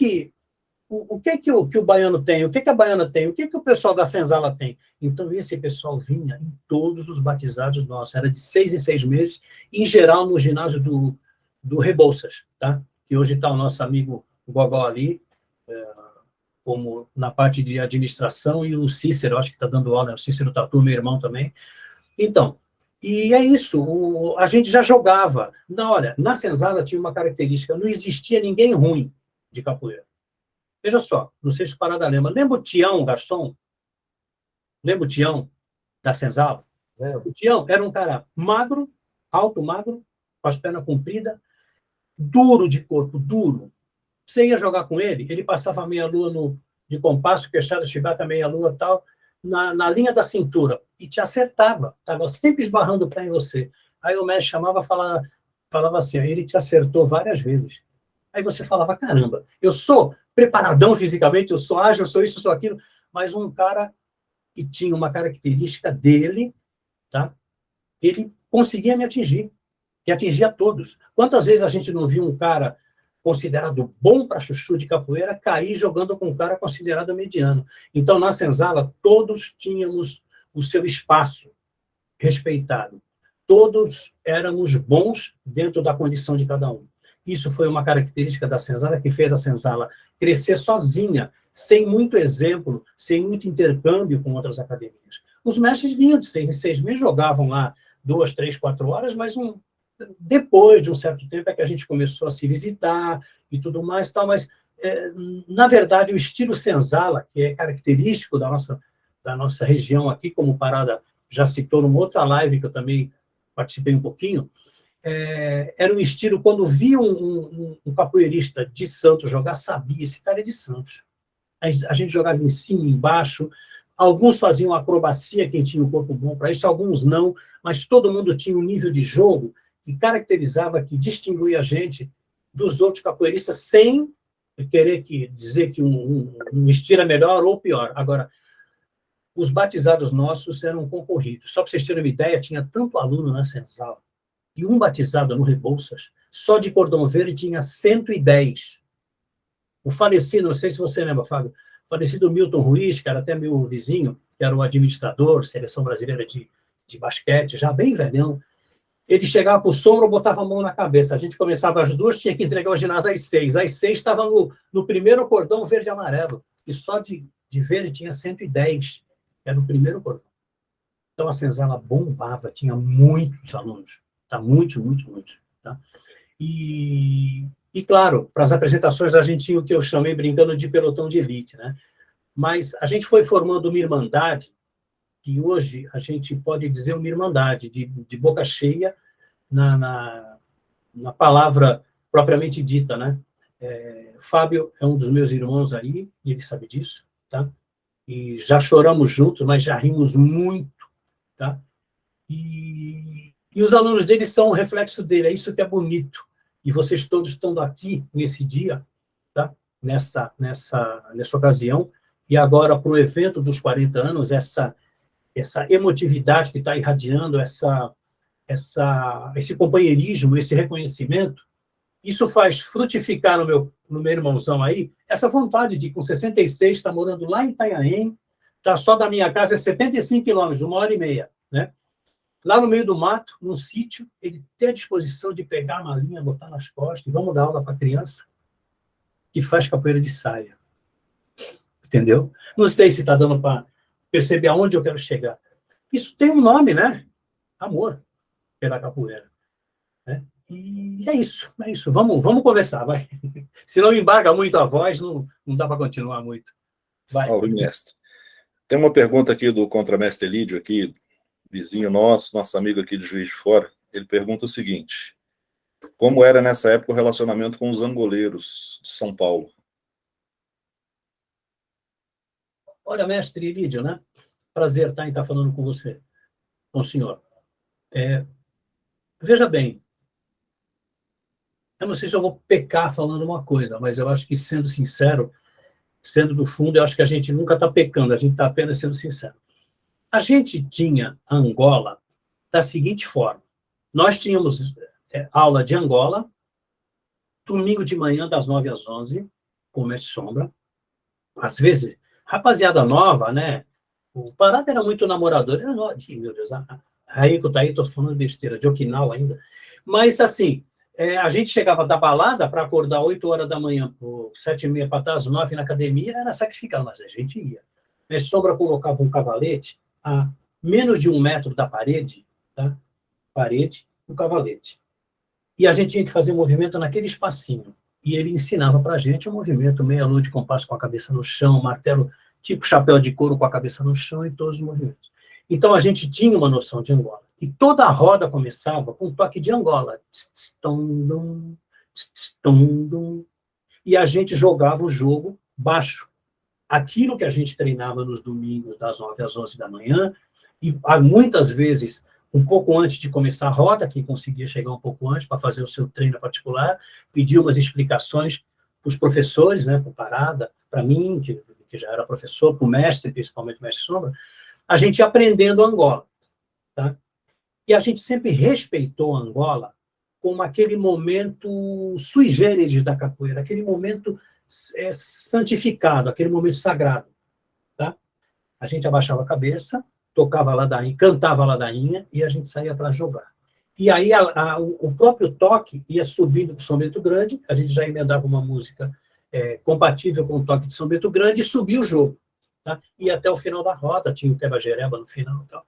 o baiano tem? O que a baiana tem? O que o pessoal da Senzala tem? Então, esse pessoal vinha em todos os batizados nossos. Era de 6 em 6 meses, em geral, no ginásio do Rebouças, tá? Que hoje está o nosso amigo Gogó ali, como na parte de administração, e o Cícero, acho que está dando aula, né? O Cícero Tatu, meu irmão também. Então, e é isso, a gente já jogava. Olha, na Senzala tinha uma característica, não existia ninguém ruim de capoeira. Veja só, não sei se Parada lembra. Lembra o Tião, garçom? Lembra o Tião da Senzala? O Tião era um cara magro, alto, magro, com as pernas compridas, duro de corpo, duro. Você ia jogar com ele, ele passava meia-lua de compasso, fechada, chibata, meia-lua e tal, na linha da cintura, e te acertava. Estava sempre esbarrando o pé em você. Aí o mestre chamava, falava assim, ele te acertou várias vezes. Aí você falava, caramba, eu sou preparadão fisicamente, eu sou ágil, eu sou isso, eu sou aquilo, mas um cara que tinha uma característica dele, tá? Ele conseguia me atingir, e atingia todos. Quantas vezes a gente não viu um cara considerado bom para chuchu de capoeira cair jogando com um cara considerado mediano? Então, na Senzala, todos tínhamos o seu espaço respeitado. Todos éramos bons dentro da condição de cada um. Isso foi uma característica da Senzala que fez a Senzala crescer sozinha, sem muito exemplo, sem muito intercâmbio com outras academias. Os mestres vinham de 6 em 6 meses, jogavam lá 2, 3, 4 horas, mas depois de um certo tempo é que a gente começou a se visitar e tudo mais, tal, mas, na verdade, o estilo Senzala, que é característico da nossa região aqui, como o Parada já citou numa outra live, que eu também participei um pouquinho, era um estilo, quando via um capoeirista de Santos jogar, sabia, esse cara é de Santos. A gente jogava em cima, embaixo, alguns faziam acrobacia, quem tinha o corpo bom para isso, alguns não, mas todo mundo tinha um nível de jogo que caracterizava, que distinguia a gente dos outros capoeiristas, sem querer dizer que um estilo é melhor ou pior. Agora, os batizados nossos eram concorridos. Só para vocês terem uma ideia, tinha tanto aluno na senzala, e um batizado no Rebouças, só de cordão verde tinha 110. O falecido, não sei se você lembra, Fábio, o falecido Milton Ruiz, que era até meu vizinho, que era o administrador, seleção brasileira de basquete, já bem velhão, ele chegava para o sombra, botava a mão na cabeça. A gente começava às 2, tinha que entregar o ginásio às 6. Às 6 estava no primeiro cordão verde e amarelo. E só de verde tinha 110. Era o primeiro cordão. Então a senzala bombava, tinha muitos alunos. Tá? Muitos. Tá? E claro, para as apresentações a gente tinha o que eu chamei, brincando, de pelotão de elite. Né? Mas a gente foi formando uma irmandade, que hoje a gente pode dizer uma irmandade, de boca cheia, na palavra propriamente dita, né? Fábio é um dos meus irmãos aí, e ele sabe disso, tá? E já choramos juntos, mas já rimos muito, tá? E os alunos dele são um reflexo dele, é isso que é bonito. E vocês todos estando aqui nesse dia, tá? Nessa ocasião, e agora para o evento dos 40 anos, essa emotividade que está irradiando, esse companheirismo, esse reconhecimento, isso faz frutificar no meu irmãozão aí, essa vontade de, com 66, estar morando lá em Itanhaém, tá, só da minha casa é 75 quilômetros, 1h30, né? Lá no meio do mato, num sítio, ele tem a disposição de pegar a malinha, botar nas costas, e vamos dar aula para criança que faz capoeira de saia. Entendeu? Não sei se está dando para perceber aonde eu quero chegar. Isso tem um nome, né? Amor pela capoeira. Né? E é isso. Vamos conversar, vai. Se não embarga muito a voz, não dá para continuar muito. Vai. Salve, mestre. Tem uma pergunta aqui do contramestre Elídio, aqui, vizinho nosso amigo aqui de Juiz de Fora. Ele pergunta o seguinte: como era nessa época o relacionamento com os angoleiros de São Paulo? Olha, mestre Elídio, né? Prazer em estar falando com você, com o senhor. Veja bem, eu não sei se eu vou pecar falando uma coisa, mas eu acho que, sendo sincero, sendo do fundo, eu acho que a gente nunca está pecando, a gente está apenas sendo sincero. A gente tinha Angola da seguinte forma: nós tínhamos aula de Angola, domingo de manhã, das 9 às 11, com o mestre Sombra. Às vezes, rapaziada nova, né? O Parada era muito namorador. Meu Deus, aí que eu estou falando besteira, de Okinawa ainda. Mas, assim, a gente chegava da balada para acordar 8 horas da manhã, por 7h30 para estar às 9 na academia, era sacrificado, mas a gente ia. A Sombra colocava um cavalete a menos de 1 metro da parede, tá? Parede, um cavalete. E a gente tinha que fazer movimento naquele espacinho. E ele ensinava para a gente o movimento, meia-lua de compasso com a cabeça no chão, martelo tipo chapéu de couro com a cabeça no chão, e todos os movimentos. Então, a gente tinha uma noção de Angola. E toda a roda começava com um toque de Angola. E a gente jogava o jogo baixo. Aquilo que a gente treinava nos domingos, das 9 às 11 da manhã, e muitas vezes, um pouco antes de começar a roda, quem conseguia chegar um pouco antes para fazer o seu treino particular, pedir umas explicações para os professores, né, para o Parada, para mim, que já era professor, para o mestre, principalmente o mestre Sombra, a gente ia aprendendo Angola. Tá? E a gente sempre respeitou Angola como aquele momento sui generis da capoeira, aquele momento santificado, aquele momento sagrado. Tá? A gente abaixava a cabeça, tocava a ladainha, cantava a ladainha, e a gente saía para jogar. E aí o próprio toque ia subindo para o São Bento Grande, a gente já emendava uma música compatível com o toque de São Bento Grande, e subia o jogo. Tá? E até o final da roda, tinha o quebra-jereba no final. Tal.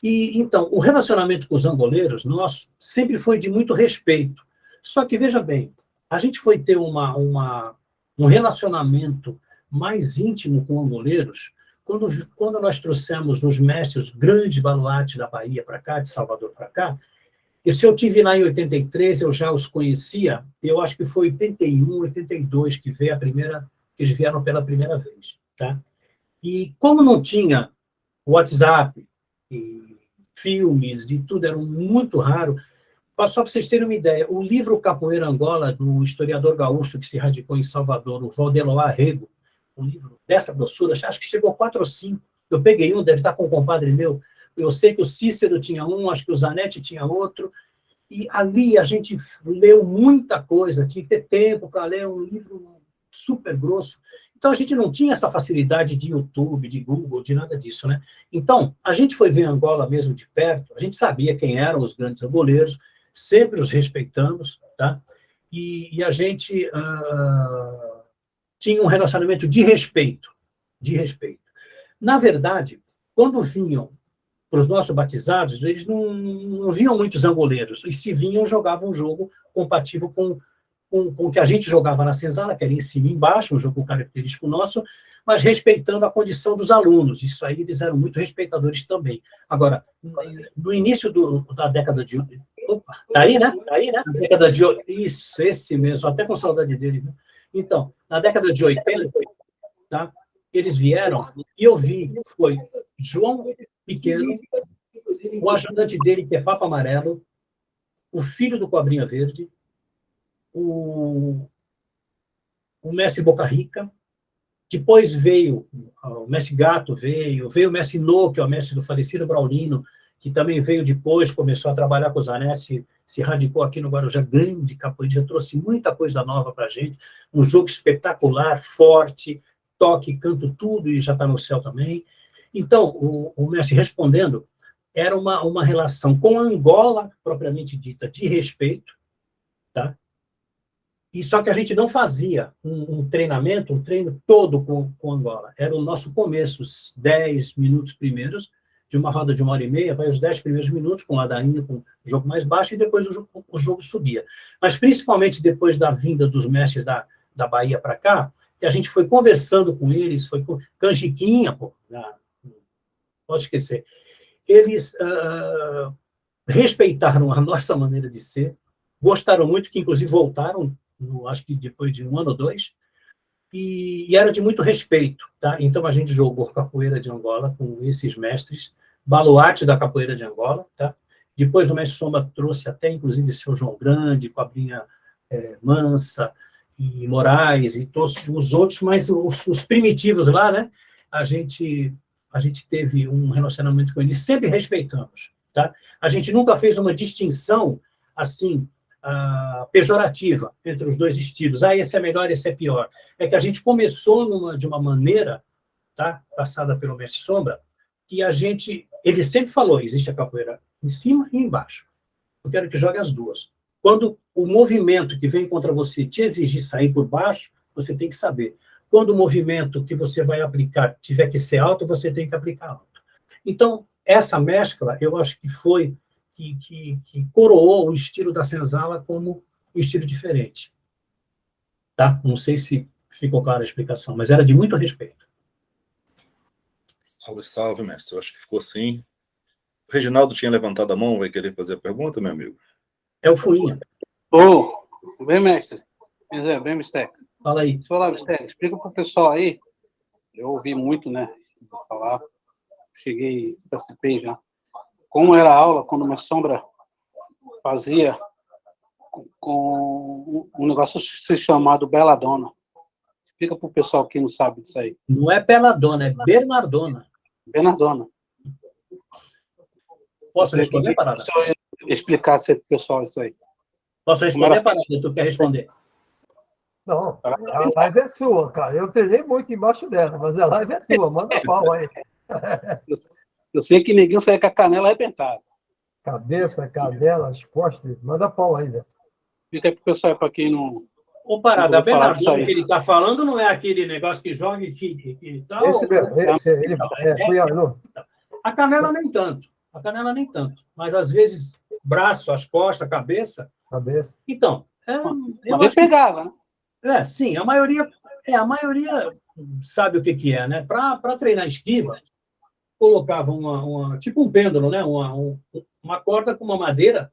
E, então, o relacionamento com os angoleiros nosso sempre foi de muito respeito. Só que, veja bem, a gente foi ter um relacionamento mais íntimo com angoleiros quando nós trouxemos os mestres, os grandes baluartes da Bahia para cá, de Salvador para cá. E se eu estive lá em 83, eu já os conhecia, eu acho que foi 81, 82 que eles vieram pela primeira vez. Tá? E como não tinha WhatsApp, e filmes e tudo, era muito raro, Só para vocês terem uma ideia, o livro Capoeira Angola, do historiador gaúcho que se radicou em Salvador, o Valdeloá Rego, um livro dessa grossura, acho que chegou a 4 ou 5. Eu peguei um, deve estar com um compadre meu. Eu sei que o Cícero tinha um, acho que o Zanetti tinha outro. E ali a gente leu muita coisa, tinha que ter tempo para ler um livro super grosso. Então, a gente não tinha essa facilidade de YouTube, de Google, de nada disso, né? Então, a gente foi ver Angola mesmo de perto, a gente sabia quem eram os grandes angoleiros, sempre os respeitamos, tá? E a gente tinha um relacionamento de respeito, de respeito. Na verdade, quando vinham para os nossos batizados, eles não viam muitos angoleiros, e se vinham, jogavam um jogo compatível com o que a gente jogava na senzala, que era em cima e embaixo, um jogo característico nosso, mas respeitando a condição dos alunos. Isso aí eles eram muito respeitadores também. Agora, no início da década de... Opa, tá aí, né? Tá aí, né? Na década de... Isso, esse mesmo, até com saudade dele. Viu? Então, na década de 80, tá? Eles vieram, e eu vi, foi João Pequeno, o ajudante dele, que é Papa Amarelo, o filho do Cobrinha Verde, o mestre Boca Rica, depois veio o mestre Gato, veio o mestre No, que é o mestre do falecido Braulino, que também veio depois, começou a trabalhar com o Zanetti, se radicou aqui no Guarujá, grande capoeira, trouxe muita coisa nova para a gente, um jogo espetacular, forte, toque, canto, tudo, e já está no céu também. Então, o mestre respondendo, era uma relação com a Angola, propriamente dita, de respeito, tá? E só que a gente não fazia um treino todo com Angola. Era o nosso começo, os 10 minutos primeiros, de uma roda de 1h30, vai os 10 primeiros minutos, com ladainha, com o jogo mais baixo, e depois o jogo subia. Mas, principalmente depois da vinda dos mestres da Bahia para cá, que a gente foi conversando com eles, foi com Canjiquinha, pô, pode esquecer. Eles respeitaram a nossa maneira de ser, gostaram muito, que inclusive voltaram, acho que depois de 1 ano ou 2, e era de muito respeito, tá? Então a gente jogou capoeira de Angola com esses mestres, baluartes da capoeira de Angola, tá? Depois o mestre Sombra trouxe até, inclusive, o seu João Grande, Cobrinha Mansa, e Moraes, e todos os outros, mas os primitivos lá, né? A gente teve um relacionamento com eles, sempre respeitamos, tá? A gente nunca fez uma distinção, assim, pejorativa entre os dois estilos. Esse é melhor, esse é pior. É que a gente começou de uma maneira, tá? Passada pelo mestre Sombra, que ele sempre falou, existe a capoeira em cima e embaixo. Eu quero que jogue as duas. Quando o movimento que vem contra você te exigir sair por baixo, você tem que saber. Quando o movimento que você vai aplicar tiver que ser alto, você tem que aplicar alto. Então, essa mescla, eu acho que foi que coroou o estilo da senzala como um estilo diferente. Tá? Não sei se ficou clara a explicação, mas era de muito respeito. Salve, salve, mestre. Eu acho que ficou assim. O Reginaldo tinha levantado a mão, vai querer fazer a pergunta, meu amigo? É o Fuinha. Bem, mestre. Bem, Mister. Fala aí. Deixa eu falar, Mister, explica para o pessoal aí. Eu ouvi muito, né? Falar. Participei já. Como era a aula quando uma sombra fazia com um negócio chamado Beladona. Explica para o pessoal que não sabe disso aí. Não é Beladona, é Bernardona. Bernardona. Posso responder, Parada? Explicar para o pessoal isso aí. Posso responder, Parada? Tu quer responder? Não, a live é sua, cara. Eu treinei muito embaixo dela, mas a live é tua. Manda pau aí. Eu sei que ninguém sai com a canela arrebentada. Cabeça, cadela, as costas. Manda pau aí, Zé. Fica aí pro pessoal, para quem não... Ô, Parada, a Bernardona que ele está falando não é aquele negócio que joga e que tal? Esse mesmo, ele A canela nem tanto. A canela nem tanto. Mas, às vezes, braço, as costas, a cabeça. Então, eu acho pegava, né? Sim, a maioria sabe o que é, né? Para treinar esquiva, colocava tipo um pêndulo, né? Uma corda com uma madeira,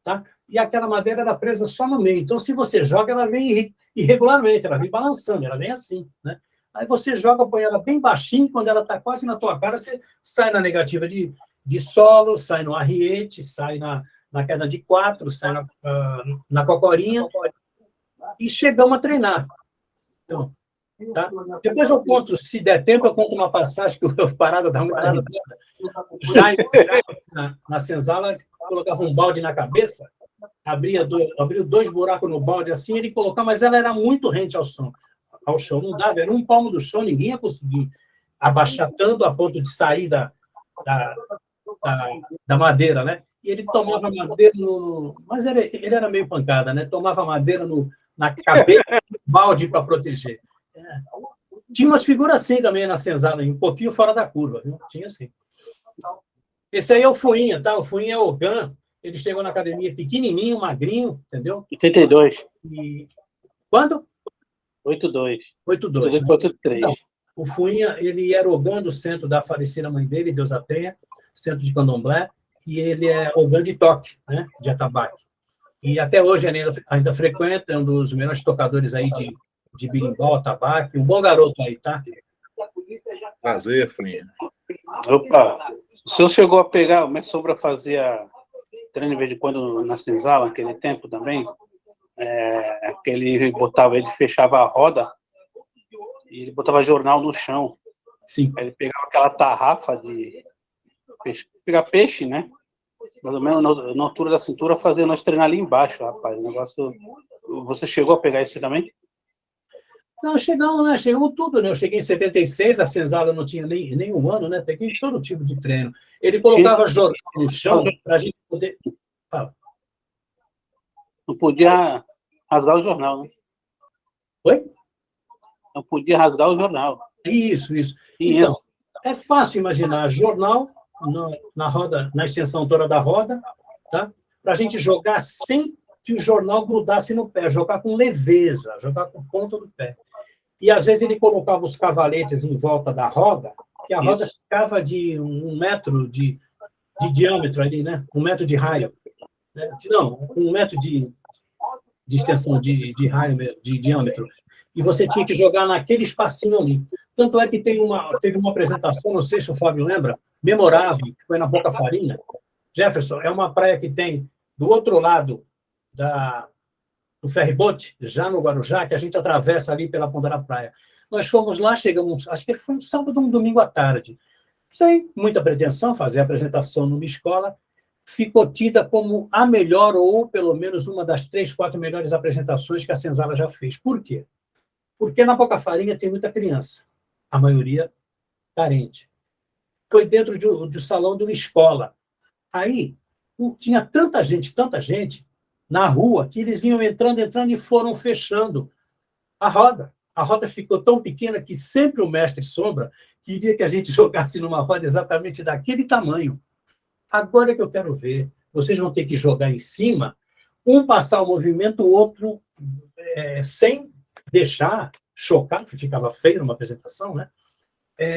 tá? E aquela madeira era presa só no meio. Então, se você joga, ela vem irregularmente, ela vem balançando, ela vem assim, né? Aí você joga, põe ela bem baixinho, quando ela está quase na tua cara, você sai na negativa de solo, sai no arriete, sai na na queda de 4, sai na cocorinha, e chegamos a treinar. Então, tá? Depois eu conto, se der tempo, eu conto uma passagem que eu parado dar muita risada. Já na senzala, colocava um balde na cabeça, abria 2 buracos no balde, assim, ele colocava, mas ela era muito rente ao chão, não dava, era um palmo do chão, ninguém ia conseguir abaixar tanto a ponto de sair da madeira, né? E ele tomava madeira mas ele era meio pancada, né? Tomava madeira na cabeça do balde para proteger. Tinha umas figuras assim também na senzala, um pouquinho fora da curva, viu? Tinha assim. Esse aí é o Fuinha, tá? O Fuinha é o Gan. Ele chegou na academia pequenininho, magrinho, entendeu? 82. E quando? 82. 82. 83. Então, o Fuinha, ele era Ogã do centro da falecida mãe dele, Deus a tenha, centro de Candomblé, e ele é Ogã de toque, né? De atabaque. E até hoje ele ainda frequenta, é um dos melhores tocadores aí de berimbau, atabaque, um bom garoto aí, tá? Prazer, Fuinha. Opa, o senhor chegou a pegar, o mestre Sombra fazia treino de vez em quando na senzala, naquele tempo também, que ele fechava a roda e ele botava jornal no chão. Sim. Aí ele pegava aquela tarrafa de pegar peixe, né? Mais ou menos na altura da cintura, fazia nós treinar ali embaixo, rapaz. O negócio. Você chegou a pegar isso também? Não, chegamos, né? Chegamos tudo, né? Eu cheguei em 76, a senzala não tinha nem um ano, né? Peguei todo tipo de treino. Ele colocava jornal no chão para a gente poder. Fala. Não podia rasgar o jornal, né? Oi? Não podia rasgar o jornal. Isso. Então, é fácil imaginar jornal na roda, na extensão toda da roda, tá? Para a gente jogar sem que o jornal grudasse no pé, jogar com leveza, jogar com ponta do pé. E, às vezes, ele colocava os cavaletes em volta da roda, que a roda ficava de 1 metro de diâmetro ali, né? 1 metro de raio. Né? Não, 1 metro de extensão de raio, de diâmetro. E você tinha que jogar naquele espacinho ali. Tanto é que teve uma apresentação, não sei se o Fábio lembra, memorável, que foi na Boca Farinha. Jefferson, é uma praia que tem do outro lado do ferryboat, já no Guarujá, que a gente atravessa ali pela ponta da praia. Nós fomos lá, chegamos, acho que foi um sábado, um domingo à tarde. Sem muita pretensão, fazer a apresentação numa escola, ficou tida como a melhor, ou pelo menos uma das 3, 4 melhores apresentações que a senzala já fez. Por quê? Porque na Boca Farinha tem muita criança, a maioria carente. Foi dentro do salão de uma escola. Aí, tinha tanta gente na rua, que eles vinham entrando e foram fechando a roda. A roda ficou tão pequena que sempre o mestre Sombra queria que a gente jogasse numa roda exatamente daquele tamanho. Agora que eu quero ver, vocês vão ter que jogar em cima, um passar o movimento, o outro sem deixar chocar, que ficava feio numa apresentação, né?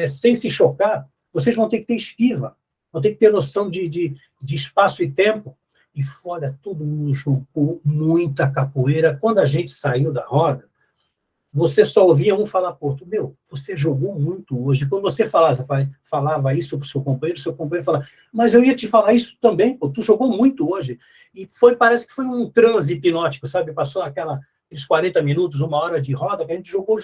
Sem se chocar, vocês vão ter que ter esquiva, vão ter que ter noção de espaço e tempo. E fora, todo mundo jogou muita capoeira. Quando a gente saiu da roda, você só ouvia um falar, pô, meu, você jogou muito hoje. Quando você falava isso para o seu companheiro falava, mas eu ia te falar isso também, pô, tu jogou muito hoje. E parece que foi um transe hipnótico, sabe? Passou aqueles 40 minutos, 1 hora de roda, que a gente jogou.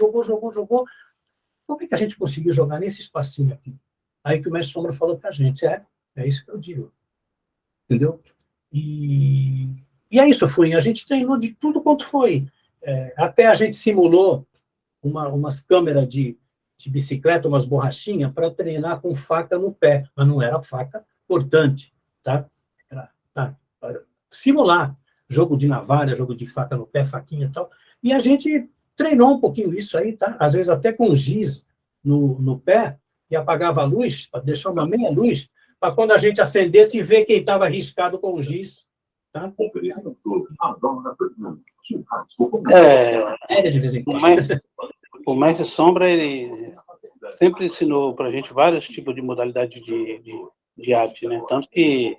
Como é que a gente conseguiu jogar nesse espacinho aqui? Aí que o mestre Sombra falou para a gente, é isso que eu digo. Entendeu? E é isso, a gente treinou de tudo quanto foi. Até a gente simulou umas câmeras de bicicleta, umas borrachinhas, para treinar com faca no pé, mas não era faca cortante, tá? Para simular jogo de navalha, jogo de faca no pé, faquinha e tal. E a gente treinou um pouquinho isso aí, tá? Às vezes até com giz no pé, e apagava a luz, para deixar uma meia luz, para quando a gente acendesse e ver quem estava riscado com o giz. Tá? De vez em quando. O mestre Sombra, ele sempre ensinou para a gente vários tipos de modalidade de arte, né? Tanto que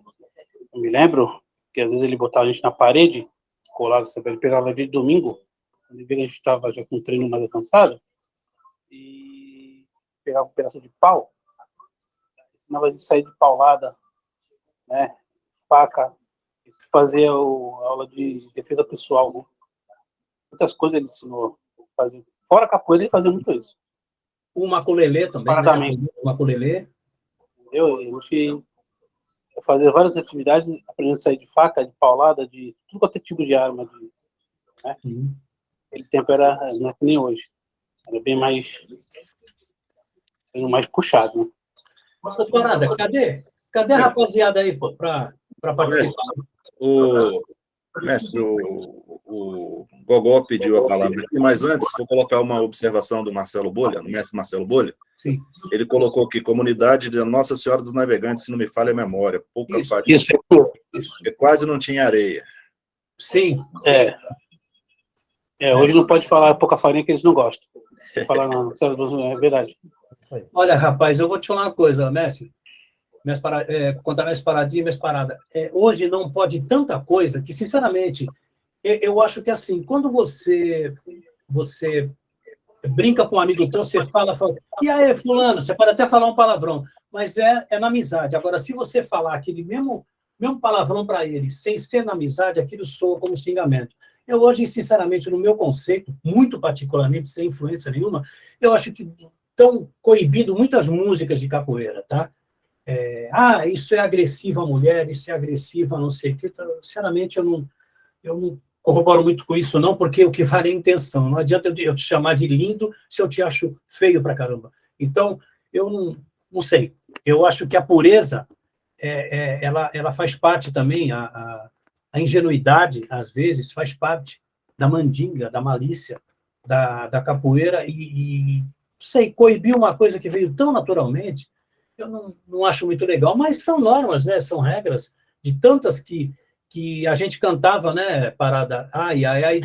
eu me lembro que às vezes ele botava a gente na parede, colado, ele pegava de domingo, quando ele via que a gente estava já com o treino mais cansado, e pegava um pedaço de pau, ensinava a gente sair de paulada, né? Faca, fazia a aula de defesa pessoal, né? Muitas coisas ele ensinou a fazer. Fora a capoeira, ele fazia muito isso. O maculelê também, né? O maculelê. Eu fazia várias atividades, aprendendo a sair de faca, de paulada, de tudo quanto é tipo de arma. Né? Aquele tempo não é que nem hoje. Era bem mais puxado, né? Mas, Parada, cadê a rapaziada aí, pô, para participar? Mestre, o Gogó pediu a palavra aqui, mas antes, vou colocar uma observação do Marcelo Bolha, do mestre Marcelo Bolha. Sim. Ele colocou aqui, comunidade de Nossa Senhora dos Navegantes, se não me falha a memória, pouca fatia, Isso. porque quase não tinha areia. Sim. Hoje não pode falar pouca farinha que eles não gostam. Falar não, é verdade. Olha, rapaz, eu vou te falar uma coisa, mestre. Contar minhas paradinhas, minhas paradas. Hoje não pode tanta coisa que, sinceramente, eu acho que assim, quando você brinca com um amigo teu, você fala, e aí, fulano, você pode até falar um palavrão, mas é na amizade. Agora, se você falar aquele mesmo palavrão para ele, sem ser na amizade, aquilo soa como xingamento. Eu hoje, sinceramente, no meu conceito, muito particularmente, sem influência nenhuma, eu acho que estão coibindo muitas músicas de capoeira, tá? Isso é agressiva a mulher, isso é agressiva não sei o que. Sinceramente, eu não corroboro muito com isso, não, porque o que vale é a intenção. Não adianta eu te chamar de lindo se eu te acho feio pra caramba. Então, eu não sei. Eu acho que a pureza, ela faz parte também, a ingenuidade, às vezes, faz parte da mandinga, da malícia, da capoeira, e sei, coibir uma coisa que veio tão naturalmente, eu não acho muito legal, mas são normas, né? São regras de tantas que a gente cantava, né? Parada, ai, ai, ai,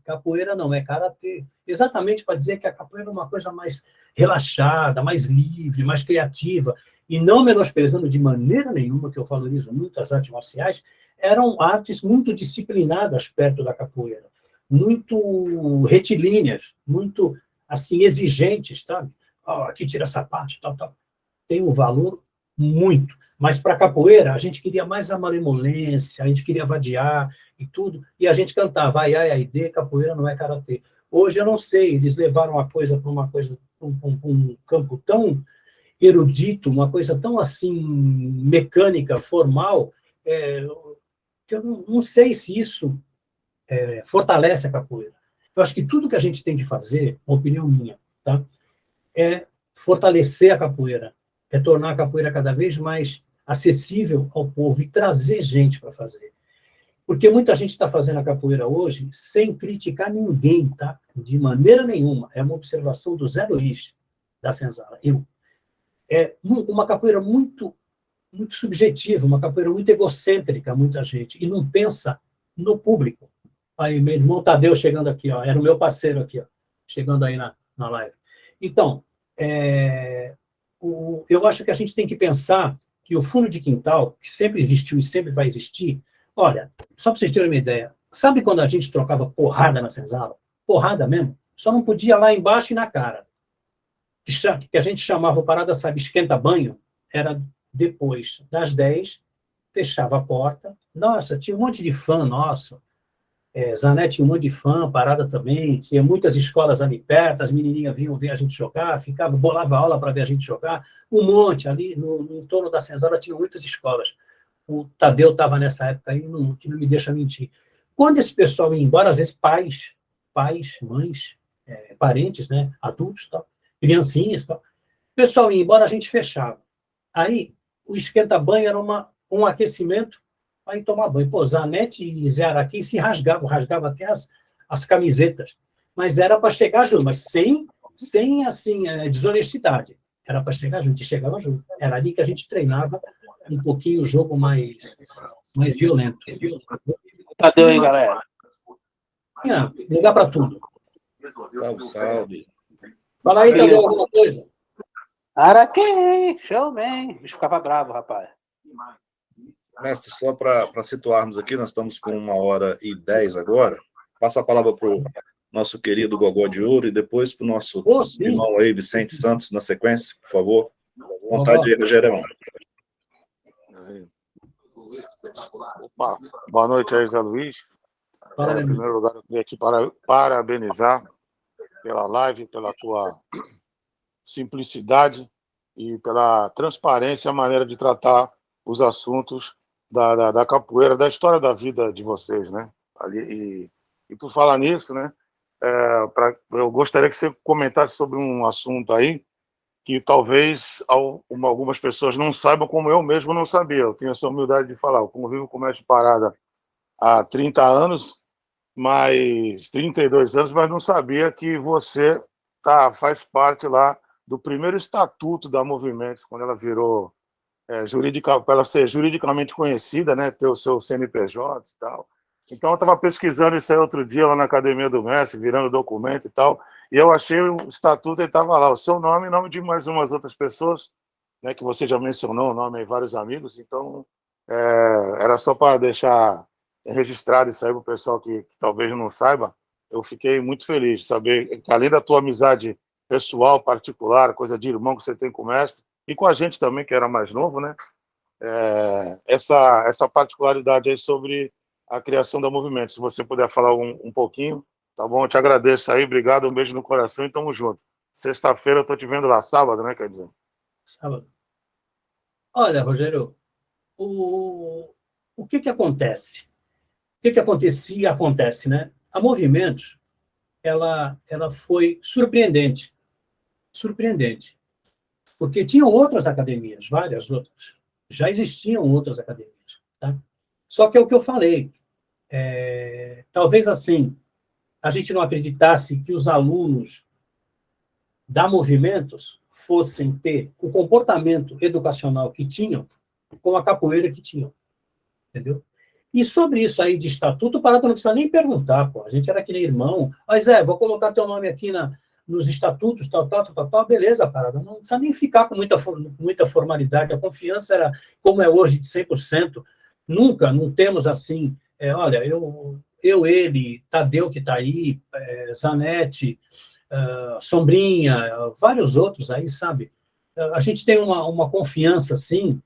capoeira não é karatê. Exatamente para dizer que a capoeira é uma coisa mais relaxada, mais livre, mais criativa, e não menosprezando de maneira nenhuma, que eu valorizo muito as artes marciais, eram artes muito disciplinadas perto da capoeira, muito retilíneas, muito, assim, exigentes, sabe? Aqui tira sapato, tal. Tem um valor muito. Mas para a capoeira, a gente queria mais a malemolência, a gente queria vadiar e tudo, e a gente cantava, ai, ai, ai, capoeira não é karatê. Hoje eu não sei, eles levaram a coisa para um campo tão erudito, uma coisa tão assim, mecânica, formal, que eu não sei se isso fortalece a capoeira. Eu acho que tudo que a gente tem que fazer, uma opinião minha, tá? É fortalecer a capoeira, é tornar a capoeira cada vez mais acessível ao povo e trazer gente para fazer. Porque muita gente está fazendo a capoeira hoje sem criticar ninguém, tá? De maneira nenhuma. É uma observação do Zé Luiz, da Senzala. É uma capoeira muito, muito subjetiva, uma capoeira muito egocêntrica, muita gente, e não pensa no público. Aí, meu irmão Tadeu chegando aqui, ó, era o meu parceiro aqui, ó, chegando aí na live. Então, eu acho que a gente tem que pensar que o fundo de quintal, que sempre existiu e sempre vai existir, olha, só para vocês terem uma ideia, sabe quando a gente trocava porrada na senzala? Porrada mesmo? Só não podia lá embaixo e na cara. Que a gente chamava parada, sabe, esquenta-banho, era depois das 10, fechava a porta, nossa, tinha um monte de fã nosso, Zanetti tinha um monte de fã, parada também, tinha muitas escolas ali perto, as menininhas vinham ver a gente jogar, bolava aula para ver a gente jogar, um monte ali, no entorno da senzala tinha muitas escolas. O Tadeu estava nessa época aí, que não me deixa mentir. Quando esse pessoal ia embora, às vezes pais, mães, parentes, né, adultos, tal, criancinhas, tal, o pessoal ia embora, a gente fechava. Aí, o esquenta-banho era um aquecimento para ir tomar banho. Pô, Zanetti e Zé Araquém se rasgava até as camisetas. Mas era para chegar junto, mas sem assim, desonestidade. Era para chegar junto, e chegava junto. Era ali que a gente treinava um pouquinho o jogo mais violento. Tadeu aí, galera. Ligar para tudo. Salve. Fala aí, Tadeu, alguma coisa? Araquém, show, man. O bicho ficava bravo, rapaz. Mestre, só para situarmos aqui, nós estamos com 1h10 agora. Passa a palavra para o nosso querido Gogó de Ouro e depois para o nosso irmão aí, Vicente Santos, na sequência, por favor. Vontade aí, Rogerão. Opa, boa noite aí, Zé Luiz. Em primeiro lugar, eu queria te parabenizar pela live, pela tua simplicidade e pela transparência, a maneira de tratar os assuntos da capoeira, da história da vida de vocês, né? E por falar nisso, né? Eu gostaria que você comentasse sobre um assunto aí que talvez algumas pessoas não saibam, como eu mesmo não sabia. Eu tenho essa humildade de falar. Eu convivo com o mestre Parada há 30 anos, mais 32 anos, mas não sabia que você faz parte lá do primeiro estatuto da Movimentos, quando ela virou para ela ser juridicamente conhecida, né, ter o seu CNPJ e tal. Então, eu estava pesquisando isso aí outro dia lá na Academia do Mestre, virando documento e tal, e eu achei o estatuto e estava lá, o seu nome e nome de mais umas outras pessoas, né, que você já mencionou o nome aí, vários amigos, então era só para deixar registrado isso aí para o pessoal que talvez não saiba. Eu fiquei muito feliz de saber que, além da tua amizade pessoal, particular, coisa de irmão que você tem com o mestre, e com a gente também, que era mais novo, né? Essa particularidade aí sobre a criação da Movimento. Se você puder falar um pouquinho, tá bom? Eu te agradeço aí, obrigado, um beijo no coração e tamo junto. Sexta-feira eu tô te vendo lá, sábado, né, quer dizer? Sábado. Olha, Rogério, o que acontece? O que acontecia e acontece, né? A Movimentos, ela foi surpreendente, porque tinham outras academias, várias outras, já existiam outras academias, tá? Só que é o que eu falei, talvez assim, a gente não acreditasse que os alunos da Movimentos fossem ter o comportamento educacional que tinham com a capoeira que tinham, entendeu? E sobre isso aí de estatuto, o Parada não precisa nem perguntar, pô. A gente era que nem irmão. Mas vou colocar teu nome aqui nos estatutos, tal, beleza, Parada. Não precisa nem ficar com muita formalidade. A confiança era, como é hoje, de 100%. Nunca, não temos assim, olha, ele, Tadeu que está aí, Zanetti, Sombrinha, vários outros aí, sabe? A gente tem uma confiança, assim,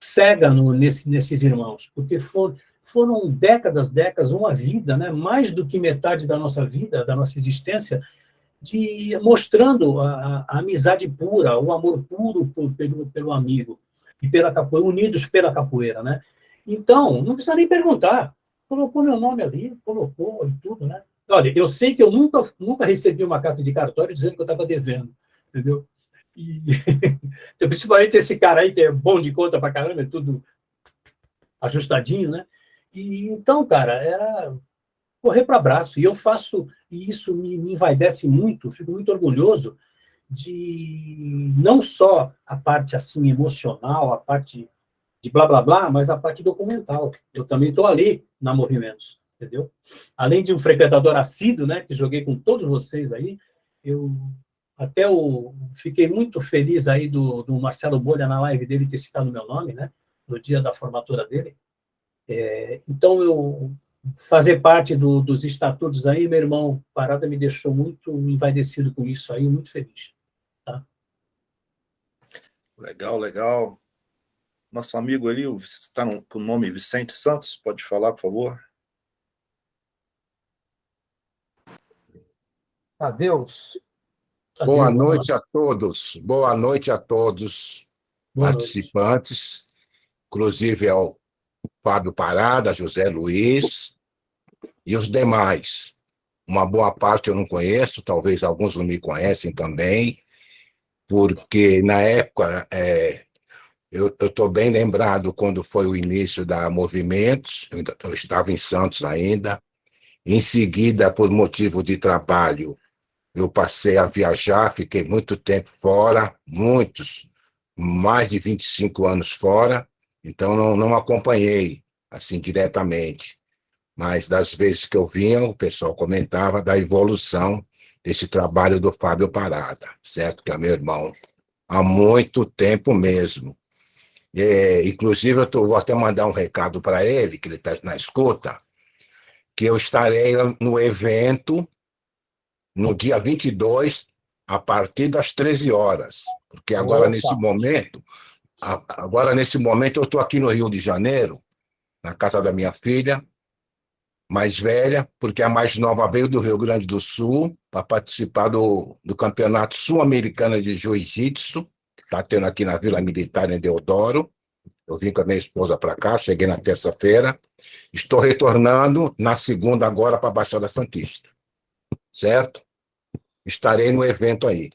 cega nesses irmãos, porque foram décadas, uma vida, né, mais do que metade da nossa vida, da nossa existência, mostrando a amizade pura, o amor puro pelo amigo, e pela capoeira, unidos pela capoeira, né? Então, não precisa nem perguntar, colocou meu nome ali, colocou e tudo, né? Olha, eu sei que eu nunca recebi uma carta de cartório dizendo que eu estava devendo, entendeu? E, então, principalmente esse cara aí, que é bom de conta pra caramba, é tudo ajustadinho, né? E então, cara, era correr para abraço. E eu faço, e isso me envaidece muito, fico muito orgulhoso de não só a parte assim emocional, a parte de blá blá blá, mas a parte documental. Eu também estou ali na Movimentos, entendeu? Além de um frequentador assíduo, né, que joguei com todos vocês aí, eu fiquei muito feliz aí do Marcelo Bolha, na live dele, ter citado meu nome, né, no dia da formatura dele. Então, eu fazer parte dos estatutos aí, meu irmão Parada me deixou muito envaidecido com isso aí, muito feliz. Tá? Legal. Nosso amigo ali, está com o nome Vicente Santos, pode falar, por favor? Adeus. Boa noite a todos. Boa noite a todos participantes, inclusive ao Fábio Parada, José Luiz e os demais. Uma boa parte eu não conheço, talvez alguns não me conhecem também, porque na época eu estou bem lembrado quando foi o início da Movimentos, eu estava em Santos ainda. Em seguida, por motivo de trabalho, eu passei a viajar, fiquei muito tempo fora, mais de 25 anos fora, então não acompanhei assim diretamente. Mas das vezes que eu vinha, o pessoal comentava da evolução desse trabalho do Fábio Parada, certo? Que é meu irmão, há muito tempo mesmo. Inclusive, vou até mandar um recado para ele, que ele está na escuta, que eu estarei no evento no dia 22, a partir das 13 horas, porque agora, nesse momento, Agora, nesse momento, eu estou aqui no Rio de Janeiro, na casa da minha filha, mais velha, porque a mais nova veio do Rio Grande do Sul para participar do Campeonato Sul-Americano de Jiu-Jitsu, que está tendo aqui na Vila Militar, em Deodoro. Eu vim com a minha esposa para cá, cheguei na terça-feira. Estou retornando na segunda agora para a Baixada Santista, certo? Estarei no evento aí.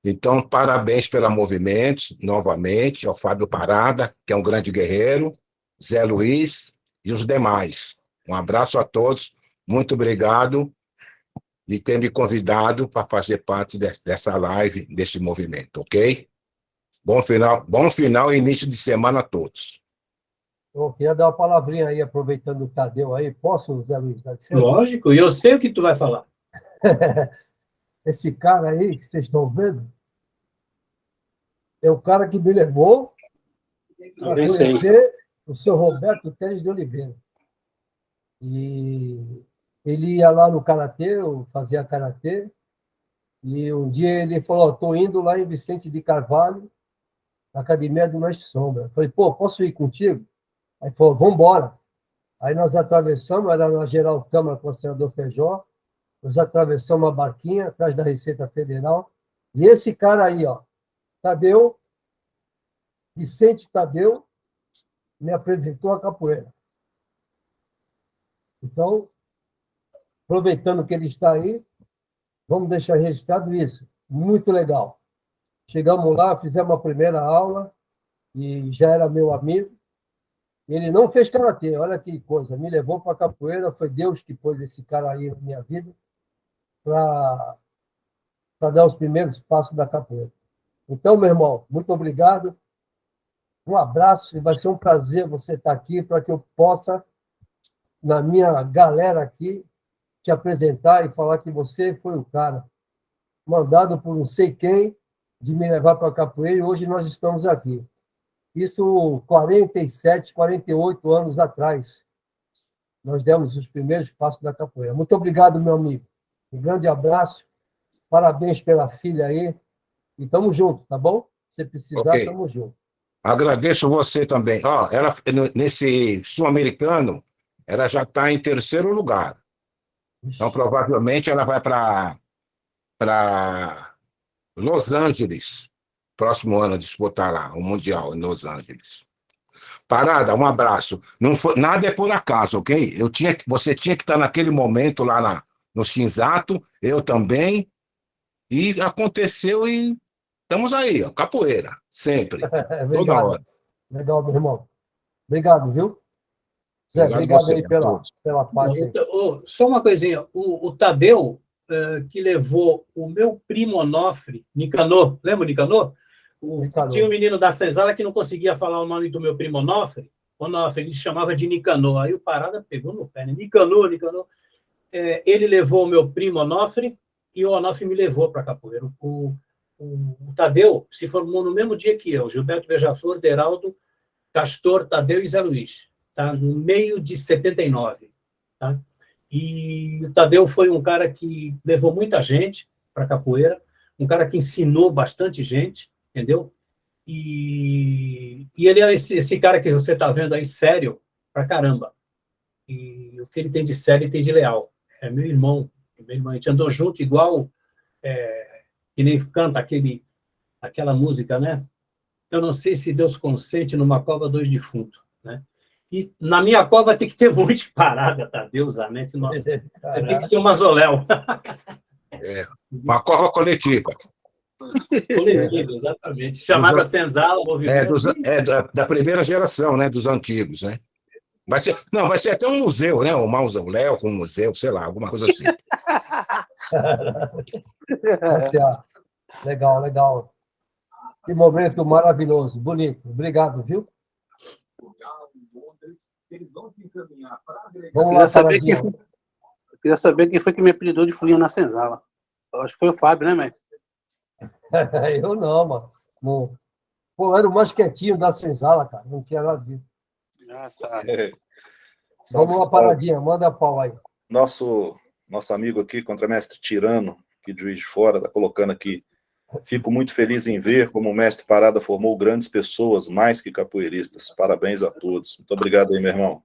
Então, parabéns pela Movimentos, novamente, ao Fábio Parada, que é um grande guerreiro, Zé Luiz e os demais. Um abraço a todos, muito obrigado de ter me convidado para fazer parte dessa live, desse movimento, ok? Bom final e início de semana a todos. Eu queria dar uma palavrinha aí, aproveitando o Tadeu aí. Posso, Zé Luiz? Dá licença? Lógico, e eu sei o que tu vai falar. Esse cara aí que vocês estão vendo é o cara que me levou para Eu sei. conhecer o seu Roberto Teles de Oliveira. E ele ia lá no Karatê, eu fazia Karatê, e um dia ele falou, estou indo lá em Vicente de Carvalho, na Academia do Mestre Sombra. Eu falei, pô, posso ir contigo? Aí ele falou, vamos embora. Aí nós atravessamos, era na Geral Câmara com o senador Feijó, nós atravessamos a barquinha atrás da Receita Federal, e esse cara aí, ó, Tadeu, Vicente Tadeu, me apresentou a capoeira. Então, aproveitando que ele está aí, vamos deixar registrado isso. Muito legal. Chegamos lá, fizemos a primeira aula, e já era meu amigo. Ele não fez karatê, olha que coisa. Me levou para a capoeira, foi Deus que pôs esse cara aí na minha vida para dar os primeiros passos da capoeira. Então, meu irmão, muito obrigado. Um abraço, e vai ser um prazer você estar aqui para que eu possa, na minha galera aqui, te apresentar e falar que você foi o cara mandado por não sei quem de me levar para a capoeira, e hoje nós estamos aqui. Isso 47, 48 anos atrás. Nós demos os primeiros passos da capoeira. Muito obrigado, meu amigo. Um grande abraço. Parabéns pela filha aí. E estamos juntos, tá bom? Se precisar, estamos juntos. Agradeço você também. Ó, ela, nesse Sul-Americano, ela já está em terceiro lugar. Então, provavelmente, ela vai para Los Angeles, próximo ano, disputar lá, o Mundial em Los Angeles. Parada, um abraço. Não foi, nada é por acaso, ok? Você tinha que estar naquele momento lá no Shinzato, eu também, e aconteceu e estamos aí, ó, capoeira, sempre, toda hora. Legal, meu irmão. Obrigado, viu? Zé, obrigado aí pela parte. Só uma coisinha, o Tadeu, que levou o meu primo Onofre, Nicanor, lembra o Nicanor? Tinha um menino da senzala que não conseguia falar o nome do meu primo Onofre, ele chamava de Nicanor, aí o Parada pegou no pé, né? Nicanor. Ele levou o meu primo Onofre e o Onofre me levou para capoeira. O Tadeu se formou no mesmo dia que eu, Gilberto Beija-Flor, Deraldo, Castor, Tadeu e Zé Luiz, tá? No meio de 79. Tá? E o Tadeu foi um cara que levou muita gente para capoeira, um cara que ensinou bastante gente, entendeu? E ele é esse cara que você está vendo aí, sério pra caramba. E o que ele tem de sério, ele tem de leal. É meu irmão. A gente andou junto igual, que nem canta aquela música, né? Eu não sei se Deus consente numa cova dois defuntos, né? E na minha cova tem que ter muita parada, tá? Deus, amém. Nossa, tem que ser um mausoléu. Uma cova coletiva. Coletiva, exatamente. Chamada Senzala, movimento. Da primeira geração, né? Dos antigos, né? Vai ser até um museu, né? Um mausoléu com um museu, sei lá, alguma coisa assim. Legal. Que momento maravilhoso, bonito. Obrigado, viu? Vamos lá, eu queria saber quem foi que me apelidou de Fulinha na Senzala. Eu acho que foi o Fábio, né, mestre? Eu não, mano. Pô, eu era o mais quietinho da senzala, cara. Não tinha nada disso. Tá. Vamos lá, Paradinha. Manda pau aí. Nosso amigo aqui, contramestre Tirano, que de Juiz de Fora, está colocando aqui Fico muito feliz em ver como o mestre Parada formou grandes pessoas, mais que capoeiristas. Parabéns a todos. Muito obrigado aí, meu irmão.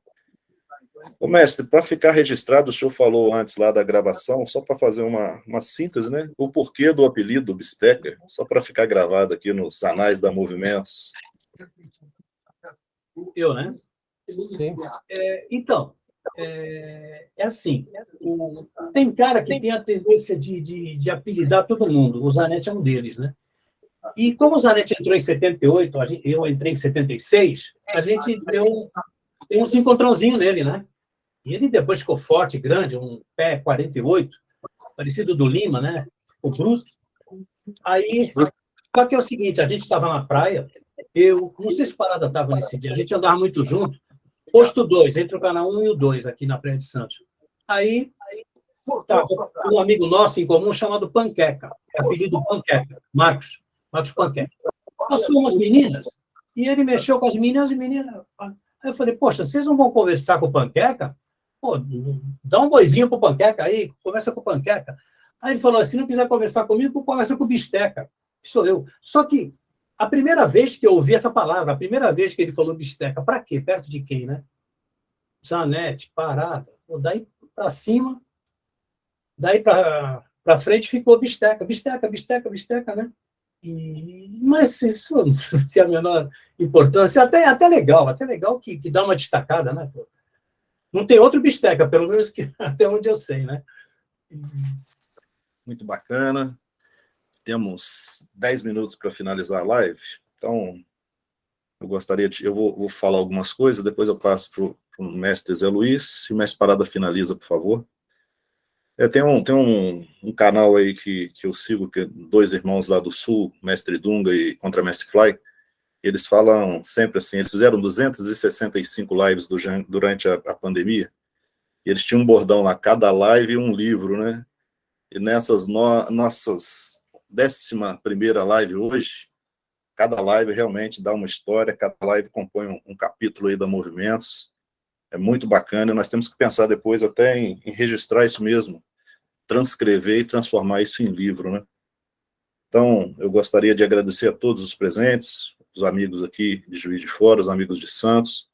Ô, mestre, para ficar registrado, o senhor falou antes lá da gravação, só para fazer uma síntese, né? O porquê do apelido Bisteca, só para ficar gravado aqui nos anais da Movimentos. Eu, né? Sim. Então, assim, tem cara que tem a tendência de apelidar todo mundo, o Zanetti é um deles, né? E como o Zanetti entrou em 78, eu entrei em 76, a gente deu um encontrãozinho nele, né? E ele depois ficou forte, grande, um pé 48, parecido do Lima, né? O bruto. Aí, só que é o seguinte, a gente estava na praia, eu não sei se o Parada estava nesse dia, a gente andava muito junto, posto 2, entre o canal 1 e o 2, aqui na Praia de Santos. Aí, estava um amigo nosso em comum chamado Panqueca, apelido Panqueca, Marcos Panqueca. Nós somos meninas, e ele mexeu com as meninas, Aí eu falei, poxa, vocês não vão conversar com o Panqueca? Pô, dá um boizinho pro Panqueca aí, conversa com o Panqueca. Aí ele falou assim, se não quiser conversar comigo, conversa com o Bisteca. Sou eu. Só que a primeira vez que eu ouvi essa palavra, a primeira vez que ele falou Bisteca, para quê? Perto de quem, né? Zanetti, Parada. Daí para cima, daí para frente ficou Bisteca, né? Mas isso não tem a menor importância. Até legal que dá uma destacada, né? Não tem outro Bisteca, pelo menos que, até onde eu sei, né? Muito bacana. Temos 10 minutos para finalizar a live. Então, eu vou falar algumas coisas, depois eu passo para o mestre Zé Luiz, e o mestre Parada finaliza, por favor. Tem um canal aí que eu sigo, que é dois irmãos lá do Sul, Mestre Dunga e Contramestre Fly, eles falam sempre assim, eles fizeram 265 lives durante a pandemia, e eles tinham um bordão lá, cada live um livro, né? E nessas nossas 11ª live hoje, cada live realmente dá uma história, cada live compõe um capítulo aí da Movimentos, é muito bacana, e nós temos que pensar depois até em registrar isso mesmo, transcrever e transformar isso em livro, né? Então, eu gostaria de agradecer a todos os presentes, os amigos aqui de Juiz de Fora, os amigos de Santos,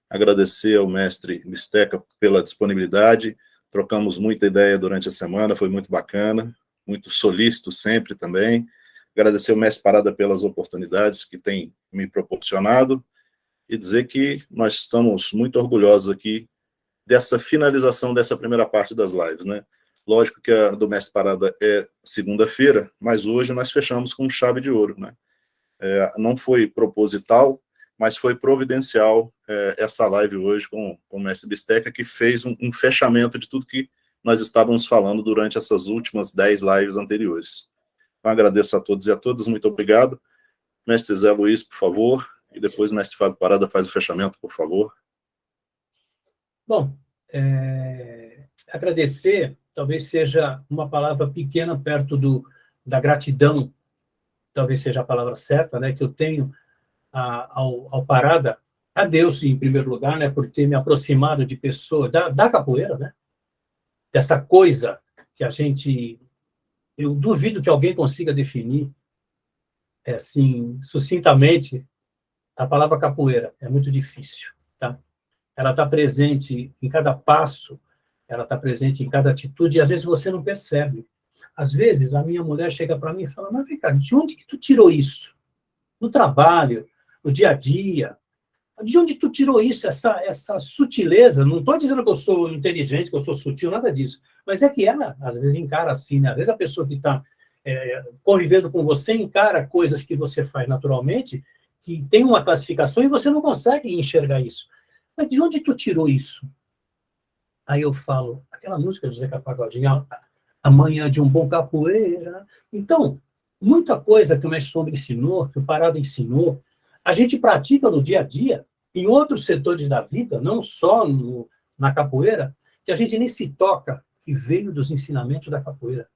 agradecer ao mestre Bisteca pela disponibilidade, trocamos muita ideia durante a semana, foi muito bacana, muito solícito sempre também, agradecer ao mestre Parada pelas oportunidades que tem me proporcionado, e dizer que nós estamos muito orgulhosos aqui dessa finalização dessa primeira parte das lives, né? Lógico que a do mestre Parada é segunda-feira, mas hoje nós fechamos com chave de ouro, né? Não foi proposital, mas foi providencial essa live hoje com o mestre Bisteca, que fez um fechamento de tudo que nós estávamos falando durante essas últimas 10 lives anteriores. Então, agradeço a todos e a todas, muito obrigado. Mestre Zé Luiz, por favor, e depois o mestre Fábio Parada faz o fechamento, por favor. Bom, agradecer talvez seja uma palavra pequena perto da gratidão, talvez seja a palavra certa, né, que eu tenho ao Parada, a Deus em primeiro lugar, né, por ter me aproximado de pessoas, da capoeira, né, dessa coisa que eu duvido que alguém consiga definir, assim, sucintamente, a palavra capoeira, é muito difícil, tá? Ela está presente em cada passo, ela está presente em cada atitude, e às vezes você não percebe. Às vezes, a minha mulher chega para mim e fala, mas vem cá, de onde que tu tirou isso? No trabalho, no dia a dia, de onde tu tirou isso, essa sutileza? Não estou dizendo que eu sou inteligente, que eu sou sutil, nada disso, mas é que ela, às vezes, encara assim, né? Às vezes a pessoa que está convivendo com você encara coisas que você faz naturalmente, que tem uma classificação e você não consegue enxergar isso. Mas de onde tu tirou isso? Aí eu falo, aquela música do Zeca Pagodinho, Amanhã de um bom capoeira. Então, muita coisa que o Mestre Sombra ensinou, que o Parada ensinou, a gente pratica no dia a dia, em outros setores da vida, não só na capoeira, que a gente nem se toca, que veio dos ensinamentos da capoeira.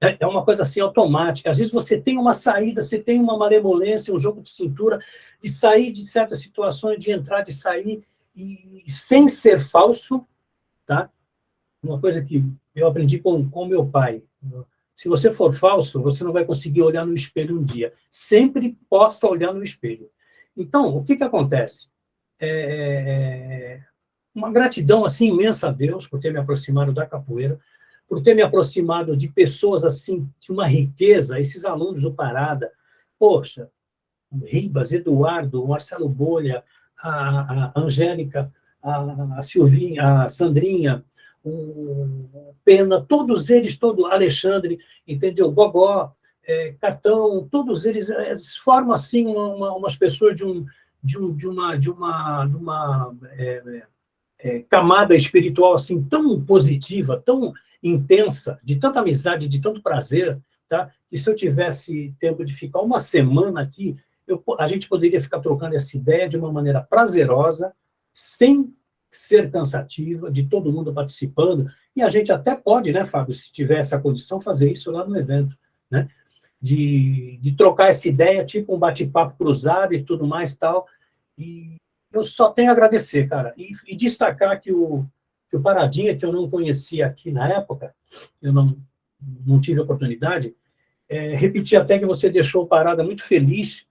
É uma coisa assim automática. Às vezes você tem uma saída, você tem uma malemolência, um jogo de cintura, de sair de certas situações, de entrar, de sair, e sem ser falso, tá? Uma coisa que eu aprendi com meu pai. Se você for falso, você não vai conseguir olhar no espelho um dia. Sempre possa olhar no espelho. Então, o que acontece? Uma gratidão assim imensa a Deus por ter me aproximado da capoeira, por ter me aproximado de pessoas assim, de uma riqueza, esses alunos do Parada. Poxa, Ribas, Eduardo, Marcelo Bolha, a Angélica, a Silvinha, a Sandrinha, o Pena, todos eles, Alexandre, entendeu? Gogó, Cartão, todos eles formam assim umas pessoas de uma camada espiritual assim tão positiva, tão intensa, de tanta amizade, de tanto prazer, tá? E se eu tivesse tempo de ficar uma semana aqui, a gente poderia ficar trocando essa ideia de uma maneira prazerosa, sem ser cansativa, de todo mundo participando, e a gente até pode, né, Fábio, se tiver essa condição, fazer isso lá no evento, né? De trocar essa ideia, tipo um bate-papo cruzado e tudo mais tal, e eu só tenho a agradecer, cara, e destacar que o Paradinha, que eu não conhecia aqui na época, eu não tive oportunidade, repetir até que você deixou o Parada muito feliz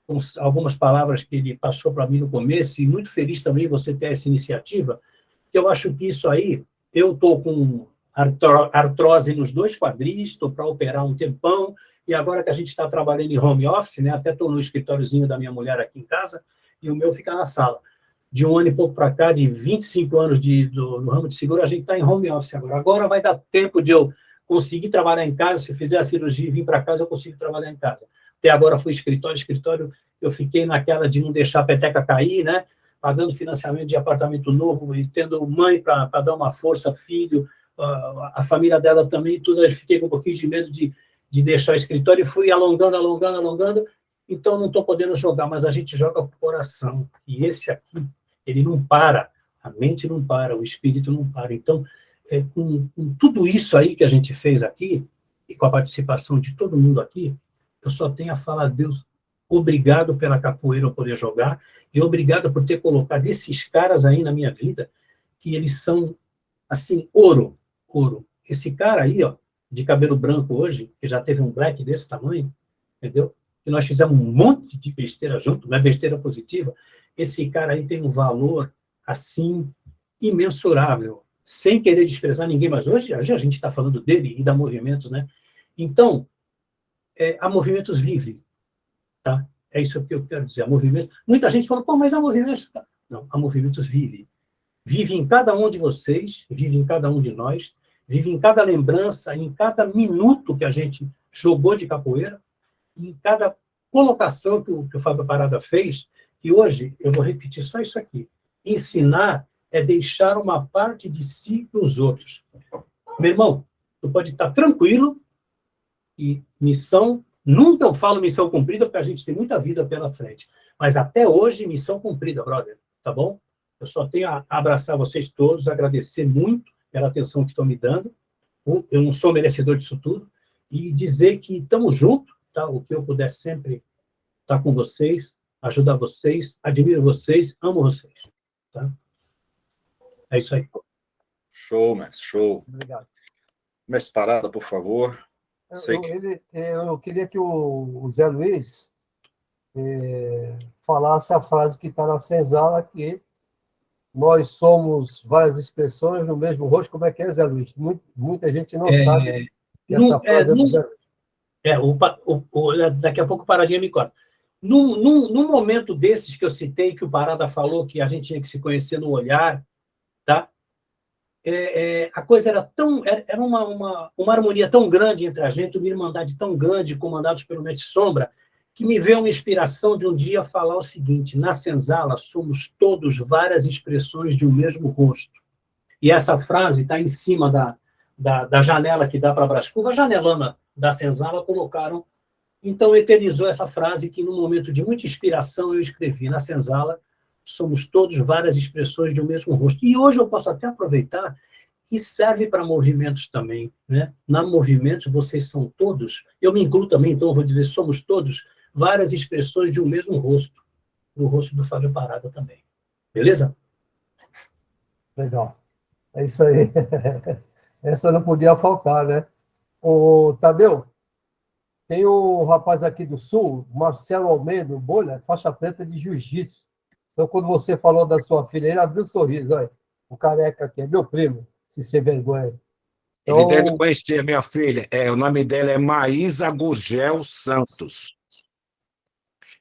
com algumas palavras que ele passou para mim no começo, e muito feliz também você ter essa iniciativa, que eu acho que isso aí, eu estou com artrose nos 2 quadris, estou para operar um tempão, e agora que a gente está trabalhando em home office, né, até estou no escritóriozinho da minha mulher aqui em casa, e o meu fica na sala. De 1 ano e pouco para cá, de 25 anos no ramo de seguro, a gente está em home office agora. Agora vai dar tempo de eu conseguir trabalhar em casa, se eu fizer a cirurgia e vir para casa, eu consigo trabalhar em casa. Até agora foi escritório, eu fiquei naquela de não deixar a peteca cair, né? Pagando financiamento de apartamento novo e tendo mãe para dar uma força, filho, a família dela também, tudo. Eu fiquei com um pouquinho de medo de deixar o escritório e fui alongando. Então, não estou podendo jogar, mas a gente joga com o coração. E esse aqui, ele não para. A mente não para, o espírito não para. Então, com tudo isso aí que a gente fez aqui, e com a participação de todo mundo aqui, eu só tenho a falar a Deus, obrigado pela capoeira eu poder jogar, e obrigado por ter colocado esses caras aí na minha vida, que eles são, assim, ouro. Esse cara aí, ó, de cabelo branco hoje, que já teve um black desse tamanho, entendeu? Que nós fizemos um monte de besteira junto, não é besteira positiva, esse cara aí tem um valor, assim, imensurável, sem querer desprezar ninguém, mas hoje a gente está falando dele e da Movimentos, né? Então, a Movimentos vive, tá? É isso que eu quero dizer, a Movimentos... Muita gente fala, pô, mas a Movimentos... Não, a Movimentos vive. Vive em cada um de vocês, vive em cada um de nós, vive em cada lembrança, em cada minuto que a gente jogou de capoeira, em cada colocação que o Fábio Parada fez, e hoje eu vou repetir só isso aqui. Ensinar é deixar uma parte de si para os outros. Meu irmão, tu pode estar tranquilo e missão, nunca eu falo missão cumprida, porque a gente tem muita vida pela frente, mas até hoje missão cumprida, brother, tá bom? Eu só tenho a abraçar vocês todos, agradecer muito pela atenção que estão me dando, eu não sou merecedor disso tudo, e dizer que estamos juntos, tá? O que eu puder sempre estar com vocês, ajudar vocês, admiro vocês, amo vocês, tá? É isso aí. Show, mestre, show. Obrigado. Mestre Parada, por favor. Eu queria que o Zé Luiz falasse a frase que está na senzala, que nós somos várias expressões no mesmo rosto. Como é que é, Zé Luiz? Muita gente não sabe que essa frase é do Zé Luiz. Daqui a pouco o Paradinha me corta. Num momento desses que eu citei, que o Parada falou que a gente tinha que se conhecer no olhar, tá? A coisa era uma harmonia tão grande entre a gente, uma irmandade tão grande, comandados pelo Mestre Sombra, que me veio uma inspiração de um dia falar o seguinte: na senzala somos todos várias expressões de um mesmo rosto. E essa frase está em cima da janela que dá para Brás Cubas, a janelona da senzala colocaram. Então, eternizou essa frase que, num momento de muita inspiração, eu escrevi: na senzala somos todos várias expressões de um mesmo rosto. E hoje eu posso até aproveitar que serve para movimentos também, né? Na movimentos, vocês são todos, eu me incluo também, então eu vou dizer, somos todos várias expressões de um mesmo rosto, o rosto do Fábio Parada também. Beleza? Legal. É isso aí. Essa não podia faltar, né? Ô, Tadeu, tem um rapaz aqui do Sul, Marcelo Almeida, o Bolha, faixa preta de jiu-jitsu. Então, quando você falou da sua filha, ele abriu um sorriso, olha. O careca aqui é meu primo, se sem vergonha. Ele deve Então, conhecer a minha filha. O nome dela é Maísa Gurgel Santos.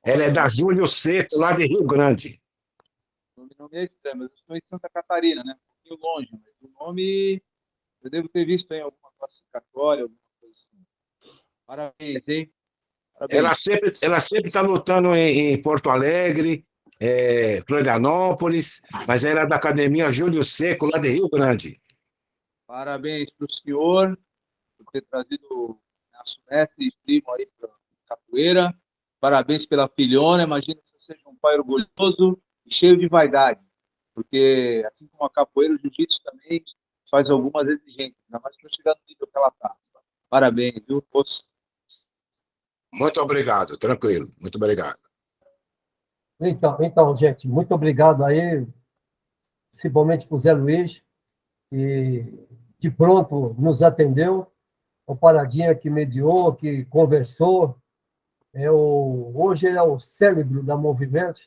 Ela é da Júlio Seco, lá de Rio Grande. O nome é estranho, mas eu estou em Santa Catarina, né? Um pouquinho longe, mas o nome eu devo ter visto em alguma classificatória, alguma coisa assim. Parabéns, hein? Parabéns. Ela sempre está lutando em Porto Alegre, Florianópolis, mas ela é da Academia Júlio Seco, lá de Rio Grande. Parabéns para o senhor por ter trazido o nosso mestre e primo aí para capoeira. Parabéns pela filhona. Imagino que você seja um pai orgulhoso e cheio de vaidade, porque assim como a capoeira, o jiu-jitsu também faz algumas exigências, ainda mais para chegar no nível que ela está. Parabéns, viu? Muito obrigado, tranquilo. Muito obrigado. então, gente, muito obrigado aí, principalmente para o Zé Luiz, que de pronto nos atendeu, o Paradinha que mediou, que conversou. Hoje ele é o cérebro da movimento,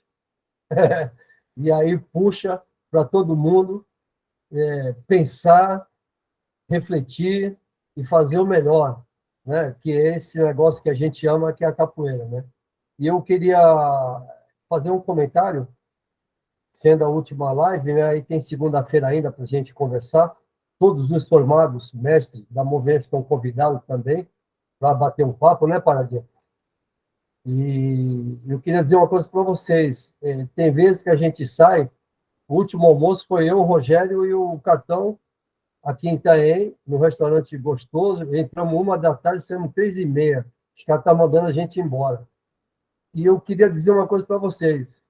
e aí puxa para todo mundo pensar, refletir e fazer o melhor, né? Que é esse negócio que a gente ama, que é a capoeira, né? E eu queria fazer um comentário, sendo a última live, né? Aí tem segunda-feira ainda para a gente conversar. Todos os formados mestres da Movimento estão convidados também para bater um papo, né, Paradinha? E eu queria dizer uma coisa para vocês. Tem vezes que a gente sai, o último almoço foi eu, o Rogério e o Cartão aqui em Itaém, no restaurante gostoso. Entramos 1h da tarde, saímos 3h30. Os caras estão mandando a gente embora. E eu queria dizer uma coisa para vocês.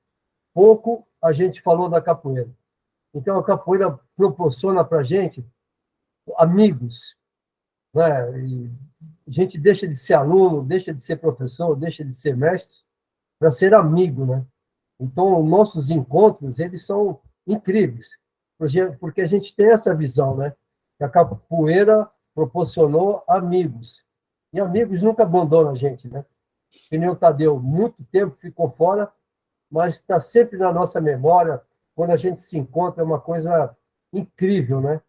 Pouco a gente falou da capoeira. Então, a capoeira proporciona para a gente amigos, né? E a gente deixa de ser aluno, deixa de ser professor, deixa de ser mestre para ser amigo, né? Então, nossos encontros, eles são incríveis, porque a gente tem essa visão, né? Que a capoeira proporcionou amigos. E amigos nunca abandonam a gente, né? Que nem o Tadeu, muito tempo ficou fora, mas está sempre na nossa memória. Quando a gente se encontra, é uma coisa incrível, né?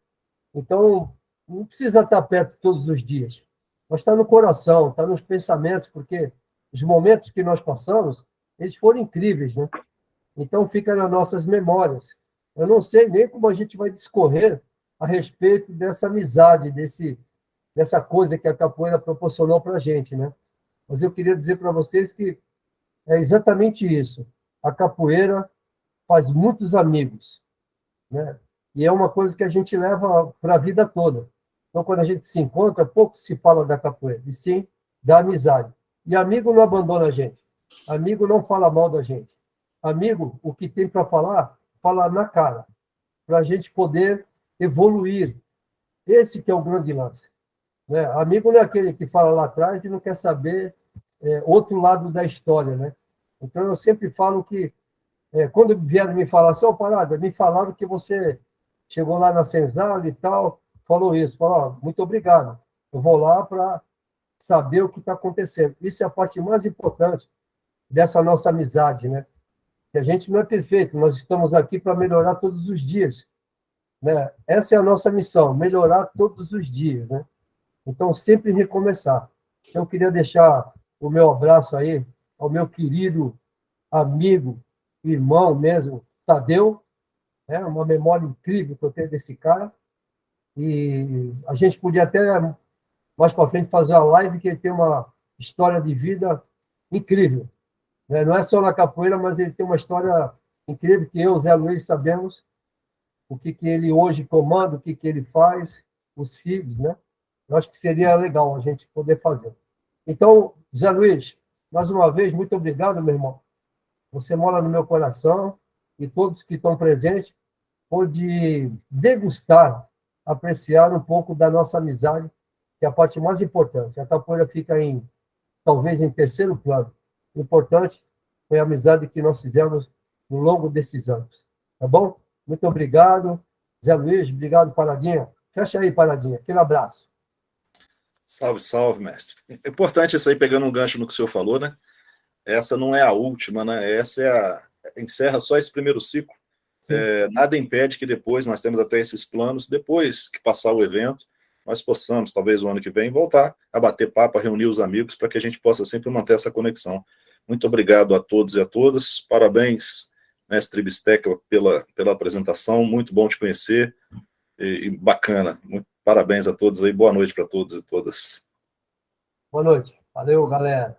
Então, não precisa estar perto todos os dias, mas está no coração, está nos pensamentos, porque os momentos que nós passamos, eles foram incríveis, né? Então, fica nas nossas memórias. Eu não sei nem como a gente vai discorrer a respeito dessa amizade, dessa coisa que a capoeira proporcionou para a gente, né? Mas eu queria dizer para vocês que é exatamente isso. A capoeira faz muitos amigos, né? E é uma coisa que a gente leva para a vida toda. Então, quando a gente se encontra, pouco se fala da capoeira, e sim da amizade. E amigo não abandona a gente. Amigo não fala mal da gente. Amigo, o que tem para falar, fala na cara, para a gente poder evoluir. Esse que é o grande lance, né? Amigo não é aquele que fala lá atrás e não quer saber outro lado da história, né? Então, eu sempre falo que, quando vieram me falar assim, Parada, me falaram que você chegou lá na Senzala e tal, falou isso. Falou, muito obrigado. Eu vou lá para saber o que está acontecendo. Isso é a parte mais importante dessa nossa amizade, né? Que a gente não é perfeito, nós estamos aqui para melhorar todos os dias, né? Essa é a nossa missão, melhorar todos os dias, né? Então, sempre recomeçar. Então, eu queria deixar o meu abraço aí ao meu querido amigo, irmão mesmo, Tadeu, né? Uma memória incrível que eu tenho desse cara, e a gente podia até, mais para frente, fazer uma live, que ele tem uma história de vida incrível, né? Não é só na capoeira, mas ele tem uma história incrível, que eu, Zé Luiz, sabemos o que ele hoje comanda, o que ele faz, os filhos, né? Eu acho que seria legal a gente poder fazer. Então, Zé Luiz, mais uma vez, muito obrigado, meu irmão. Você mora no meu coração, e todos que estão presentes pode degustar, apreciar um pouco da nossa amizade, que é a parte mais importante. A capoeira fica talvez em terceiro plano. O importante foi a amizade que nós fizemos ao longo desses anos. Tá bom? Muito obrigado. Zé Luiz, obrigado, Paradinha. Fecha aí, Paradinha. Aquele abraço. Salve, salve, mestre. É importante isso aí, pegando um gancho no que o senhor falou, né? Essa não é a última, né? Essa é encerra só esse primeiro ciclo. Nada impede que depois, nós temos até esses planos, depois que passar o evento, nós possamos, talvez o ano que vem, voltar a bater papo, a reunir os amigos, para que a gente possa sempre manter essa conexão. Muito obrigado a todos e a todas. Parabéns, mestre Bistec, pela apresentação. Muito bom te conhecer. E bacana. Parabéns a todos aí. Boa noite para todos e todas. Boa noite. Valeu, galera.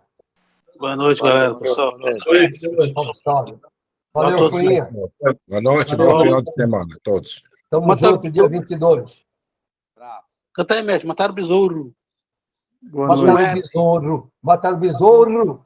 Boa noite, galera. Pessoal. Salve, salve. Valeu, Cunha. Boa noite, Valeu. bom final de semana a todos. Tamo junto, dia 22. Canta aí, mestre. Mataram o besouro. Mataram o besouro. Mataram o besouro.